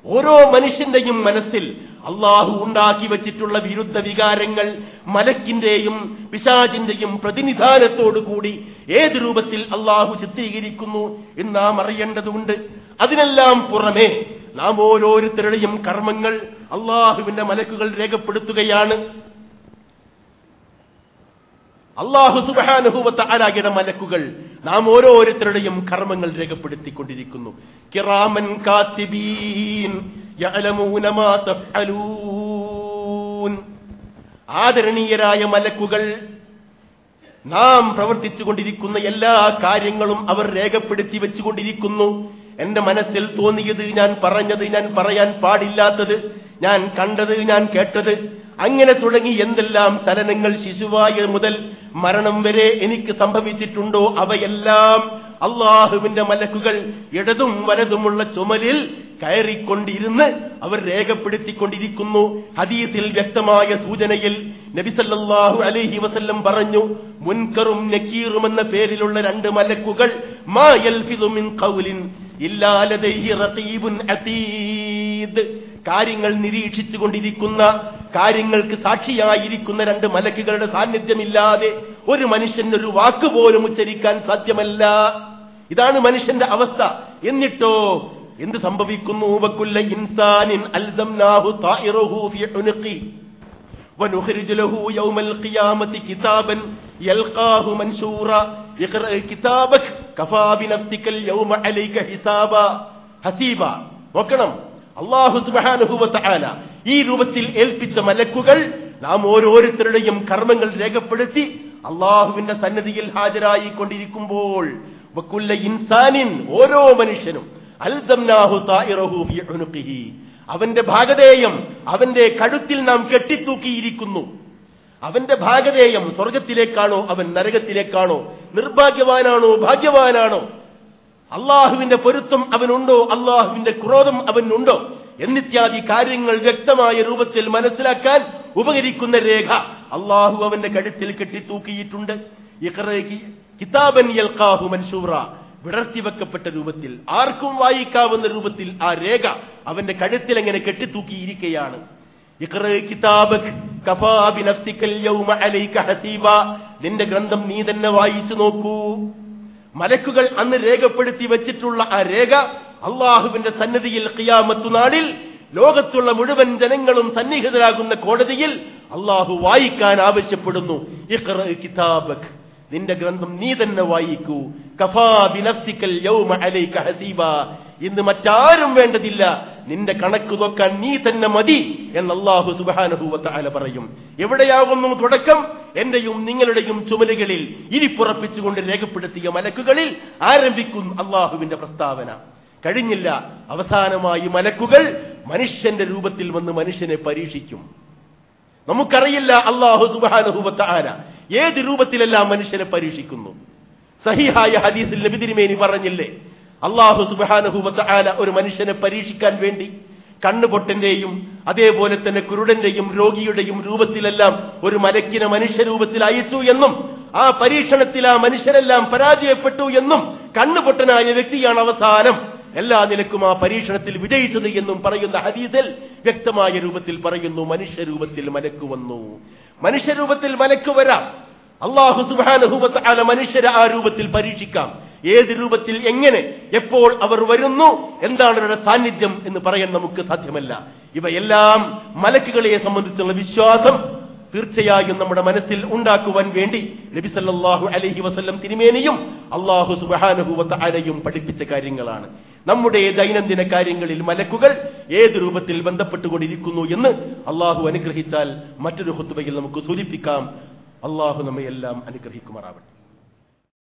Speaker 1: ഓരോ മനുഷ്യന്റെയും മനസ്സിൽ അള്ളാഹു ഉണ്ടാക്കി വച്ചിട്ടുള്ള വിരുദ്ധ വികാരങ്ങൾ മലക്കിന്റെയും പിശാചിന്റെയും പ്രതിനിധാനത്തോടുകൂടി ഏത് രൂപത്തിൽ അള്ളാഹു ചിത്രീകരിക്കുന്നു എന്ന് നാം അറിയേണ്ടതുണ്ട്. അതിനെല്ലാം പുറമെ നാം ഓരോരുത്തരുടെയും കർമ്മങ്ങൾ അള്ളാഹുവിന്റെ മലക്കുകൾ രേഖപ്പെടുത്തുകയാണ്. അല്ലാഹു സുബ്ഹാനഹു വ തആലയുടെ മലക്കുകൾ നാം ഓരോരുത്തരുടെയും കർമ്മങ്ങൾ രേഖപ്പെടുത്തിക്കൊണ്ടിരിക്കുന്നു. കിറാമൻ കാത്തിബീൻ യഅലമൂന മാ തഫ്അലൂൻ, ആദരണീയരായ മലക്കുകൾ നാം പ്രവർത്തിച്ചുകൊണ്ടിരിക്കുന്ന എല്ലാ കാര്യങ്ങളും അവർ രേഖപ്പെടുത്തി വെച്ചുകൊണ്ടിരിക്കുന്നു. എന്റെ മനസ്സിൽ തോന്നിയത്, ഞാൻ പറഞ്ഞത്, ഞാൻ പറയാൻ പാടില്ലാത്തത്, ഞാൻ കണ്ടത്, ഞാൻ കേട്ടത്, അങ്ങനെ തുടങ്ങി എന്തെല്ലാം ചലനങ്ങൾ ശിശുവായ മുതൽ മരണം വരെ എനിക്ക് സംഭവിച്ചിട്ടുണ്ടോ അവയെല്ലാം അള്ളാഹുവിന്റെ മലക്കുകൾ ഇടതും വലതുമുള്ള ചുമലിൽ കയറിക്കൊണ്ടിരുന്ന് അവർ രേഖപ്പെടുത്തിക്കൊണ്ടിരിക്കുന്നു. ഹദീസിൽ വ്യക്തമായ സൂചനയിൽ നബി സല്ലല്ലാഹു അലൈഹി വസല്ലം പറഞ്ഞു, മുൻകറും നക്കീറും എന്ന പേരിലുള്ള രണ്ട് മലക്കുകൾ മാ യൽഫിദു മിൻ ഖൗലിൻ ഇല്ലാ ലദൈഹി റഖീബുൻ അതീദ്, കാര്യങ്ങൾ നിരീക്ഷിച്ചുകൊണ്ടിരിക്കുന്ന, കാര്യങ്ങൾക്ക് സാക്ഷിയായിരിക്കുന്ന രണ്ട് മലക്കുകളുടെ സാന്നിധ്യമില്ലാതെ ഒരു മനുഷ്യന് ഒരു വാക്ക് പോലും ഉച്ചരിക്കാൻ സാധ്യമല്ല. ഇതാണ് മനുഷ്യന്റെ അവസ്ഥ. എന്നിട്ടോ എന്ത് സംഭവിക്കുന്നു? വകുല്ല ഇൻസാനിൻ അൽസംനാഹു തായിറഹു ഫീ ഉനുഖി വനുഖ്രിജു ലഹു യൗമൽ ഖിയാമത്തി കിതാബൻ യൽഖാഹു മൻശൂറ ഇഖ്റ കിതാബക കഫാ ബിനഫ്സികൽ യൗമ അലൈക ഹിസാബ ഹസീബ. നോക്കണം, അല്ലാഹു സുബ്ഹാനഹു വ തആല ഈ രൂപത്തിൽ ഏൽപ്പിച്ച മലക്കുകൾ നാം ഓരോരുത്തരുടെയും കർമ്മങ്ങൾ രേഖപ്പെടുത്തി അള്ളാഹുവിന്റെ സന്നിധിയിൽ ഹാജരായി കൊണ്ടിരിക്കുമ്പോൾ വകുല്ല ഇൻസാനിൻ, ഓരോ മനുഷ്യനും അൽസംനാഹു തായിറഹു ഫീ ഉനുഖിഹി, അവന്റെ ഭാഗധേയം അവന്റെ കഴുത്തിൽ നാം കെട്ടിത്തൂക്കിയിരിക്കുന്നു. അവന്റെ ഭാഗധേയം സ്വർഗത്തിലേക്കാണോ അവൻ നരകത്തിലേക്കാണോ, നിർഭാഗ്യവാനാണോ ഭാഗ്യവാനാണോ, അള്ളാഹുവിന്റെ പൊരുത്തം അവനുണ്ടോ, അള്ളാഹുവിന്റെ ക്രോധം അവനുണ്ടോ എന്നിത്യാദി കാര്യങ്ങൾ വ്യക്തമായ രൂപത്തിൽ മനസ്സിലാക്കാൻ ഉപകരിക്കുന്ന രേഖ അള്ളാഹു അവന്റെ കഴുത്തിൽ കെട്ടിത്തൂക്കിയിട്ടുണ്ട്. കിതാബൻ യൽഖാഹു മൻശൂറ, വിടർത്തിവെക്കപ്പെട്ട രൂപത്തിൽ, ആർക്കും വായിക്കാവുന്ന രൂപത്തിൽ ആ രേഖ അവന്റെ കഴുത്തിൽ എങ്ങനെ കെട്ടിത്തൂക്കിയിരിക്കുകയാണ്. നിന്റെ ഗ്രന്ഥം നീ തന്നെ വായിച്ചു നോക്കൂ. മലക്കുകൾ അന്ന് രേഖപ്പെടുത്തി വെച്ചിട്ടുള്ള ആ രേഖ അള്ളാഹുവിന്റെ സന്നിധിയിൽ ഖിയാമത്ത് നാളിൽ ലോകത്തുള്ള മുഴുവൻ ജനങ്ങളും സന്നിഹിതരാകുന്ന കോടതിയിൽ അള്ളാഹു വായിക്കാൻ ആവശ്യപ്പെടുന്നു. ഇഖ്റ കിതാബക്, നിന്റെ ഗ്രന്ഥം നീ തന്നെ വായിക്കൂ. കഫാ ബിനഫ്സിക്കൽ യൗമ അലൈക ഹസീബ, ഇന്ന് മറ്റാരും വേണ്ടതില്ല, നിന്റെ കണക്ക് നോക്കാൻ നീ തന്നെ മതി എന്ന് അല്ലാഹു സുബ്ഹാനഹു വ തആല പറയും. എവിടെയാകുന്നു തുടക്കം? എന്റെയും നിങ്ങളുടെയും ചുമലുകളിൽ ഇരിപ്പുറപ്പിച്ചുകൊണ്ട് രേഖപ്പെടുത്തിയ മലക്കുകളിൽ ആരംഭിക്കും അള്ളാഹുവിന്റെ പ്രസ്താവന. കഴിഞ്ഞില്ല, അവസാനമായി മലക്കുകൾ മനുഷ്യന്റെ രൂപത്തിൽ വന്ന് മനുഷ്യനെ പരീക്ഷിക്കും. നമുക്കറിയില്ല അല്ലാഹു സുബ്ഹാനഹു വ തആല ഏത് രൂപത്തിലെല്ലാം മനുഷ്യനെ പരീക്ഷിക്കുന്നു. സഹീഹായ ഹദീസിൽ നബി തിരുമേനി പറഞ്ഞില്ലേ, അല്ലാഹു സുബ്ഹാനഹു വ തആല ഒരു മനുഷ്യനെ പരീക്ഷിക്കാൻ വേണ്ടി കണ്ണുപൊട്ടന്റെയും അതേപോലെ തന്നെ കുരുടന്റെയും രോഗിയുടെയും രൂപത്തിലെല്ലാം ഒരു മലക്കിനെ മനുഷ്യരൂപത്തിൽ അയച്ചു എന്നും ആ പരീക്ഷണത്തിൽ ആ മനുഷ്യരെല്ലാം പരാജയപ്പെട്ടു എന്നും കണ്ണുപൊട്ടനായ വ്യക്തിയാണ് അവസാനം എല്ലാ നിലക്കും ആ പരീക്ഷണത്തിൽ വിജയിച്ചത് എന്നും പറയുന്ന ഹദീസിൽ വ്യക്തമായ രൂപത്തിൽ പറയുന്നു, മനുഷ്യരൂപത്തിൽ മലക്ക് വന്നു. മനുഷ്യരൂപത്തിൽ മലക്ക് വരാം. അല്ലാഹു സുബ്ഹാനഹു വ തആല മനുഷ്യരെ ആ രൂപത്തിൽ പരീക്ഷിക്കാം. ഏത് രൂപത്തിൽ, എങ്ങനെ, എപ്പോൾ അവർ വരുന്നു, എന്താണ് അവരുടെ സാന്നിധ്യം എന്ന് പറയാൻ നമുക്ക് സാധ്യമല്ല. ഇവയെല്ലാം മലക്കുകളെ സംബന്ധിച്ചുള്ള വിശ്വാസം തീർച്ചയായും നമ്മുടെ മനസ്സിൽ ഉണ്ടാക്കുവാൻ വേണ്ടി നബി സല്ലല്ലാഹു അലൈഹി വസല്ലം തിരുമേനിയും അല്ലാഹു സുബ്ഹാനഹു വ തആലയും പഠിപ്പിച്ച കാര്യങ്ങളാണ്. നമ്മുടെ ദൈനംദിന കാര്യങ്ങളിൽ മലക്കുകൾ ഏത് രൂപത്തിൽ ബന്ധപ്പെട്ടുകൊണ്ടിരിക്കുന്നു എന്ന് അല്ലാഹു അനുഗ്രഹിച്ചാൽ മറ്റൊരു ഖുത്ബയിൽ നമുക്ക് സൂചിപ്പിക്കാം. അല്ലാഹു നമ്മെ എല്ലാം അനുഗ്രഹിക്കുമാറാവട്ടെ.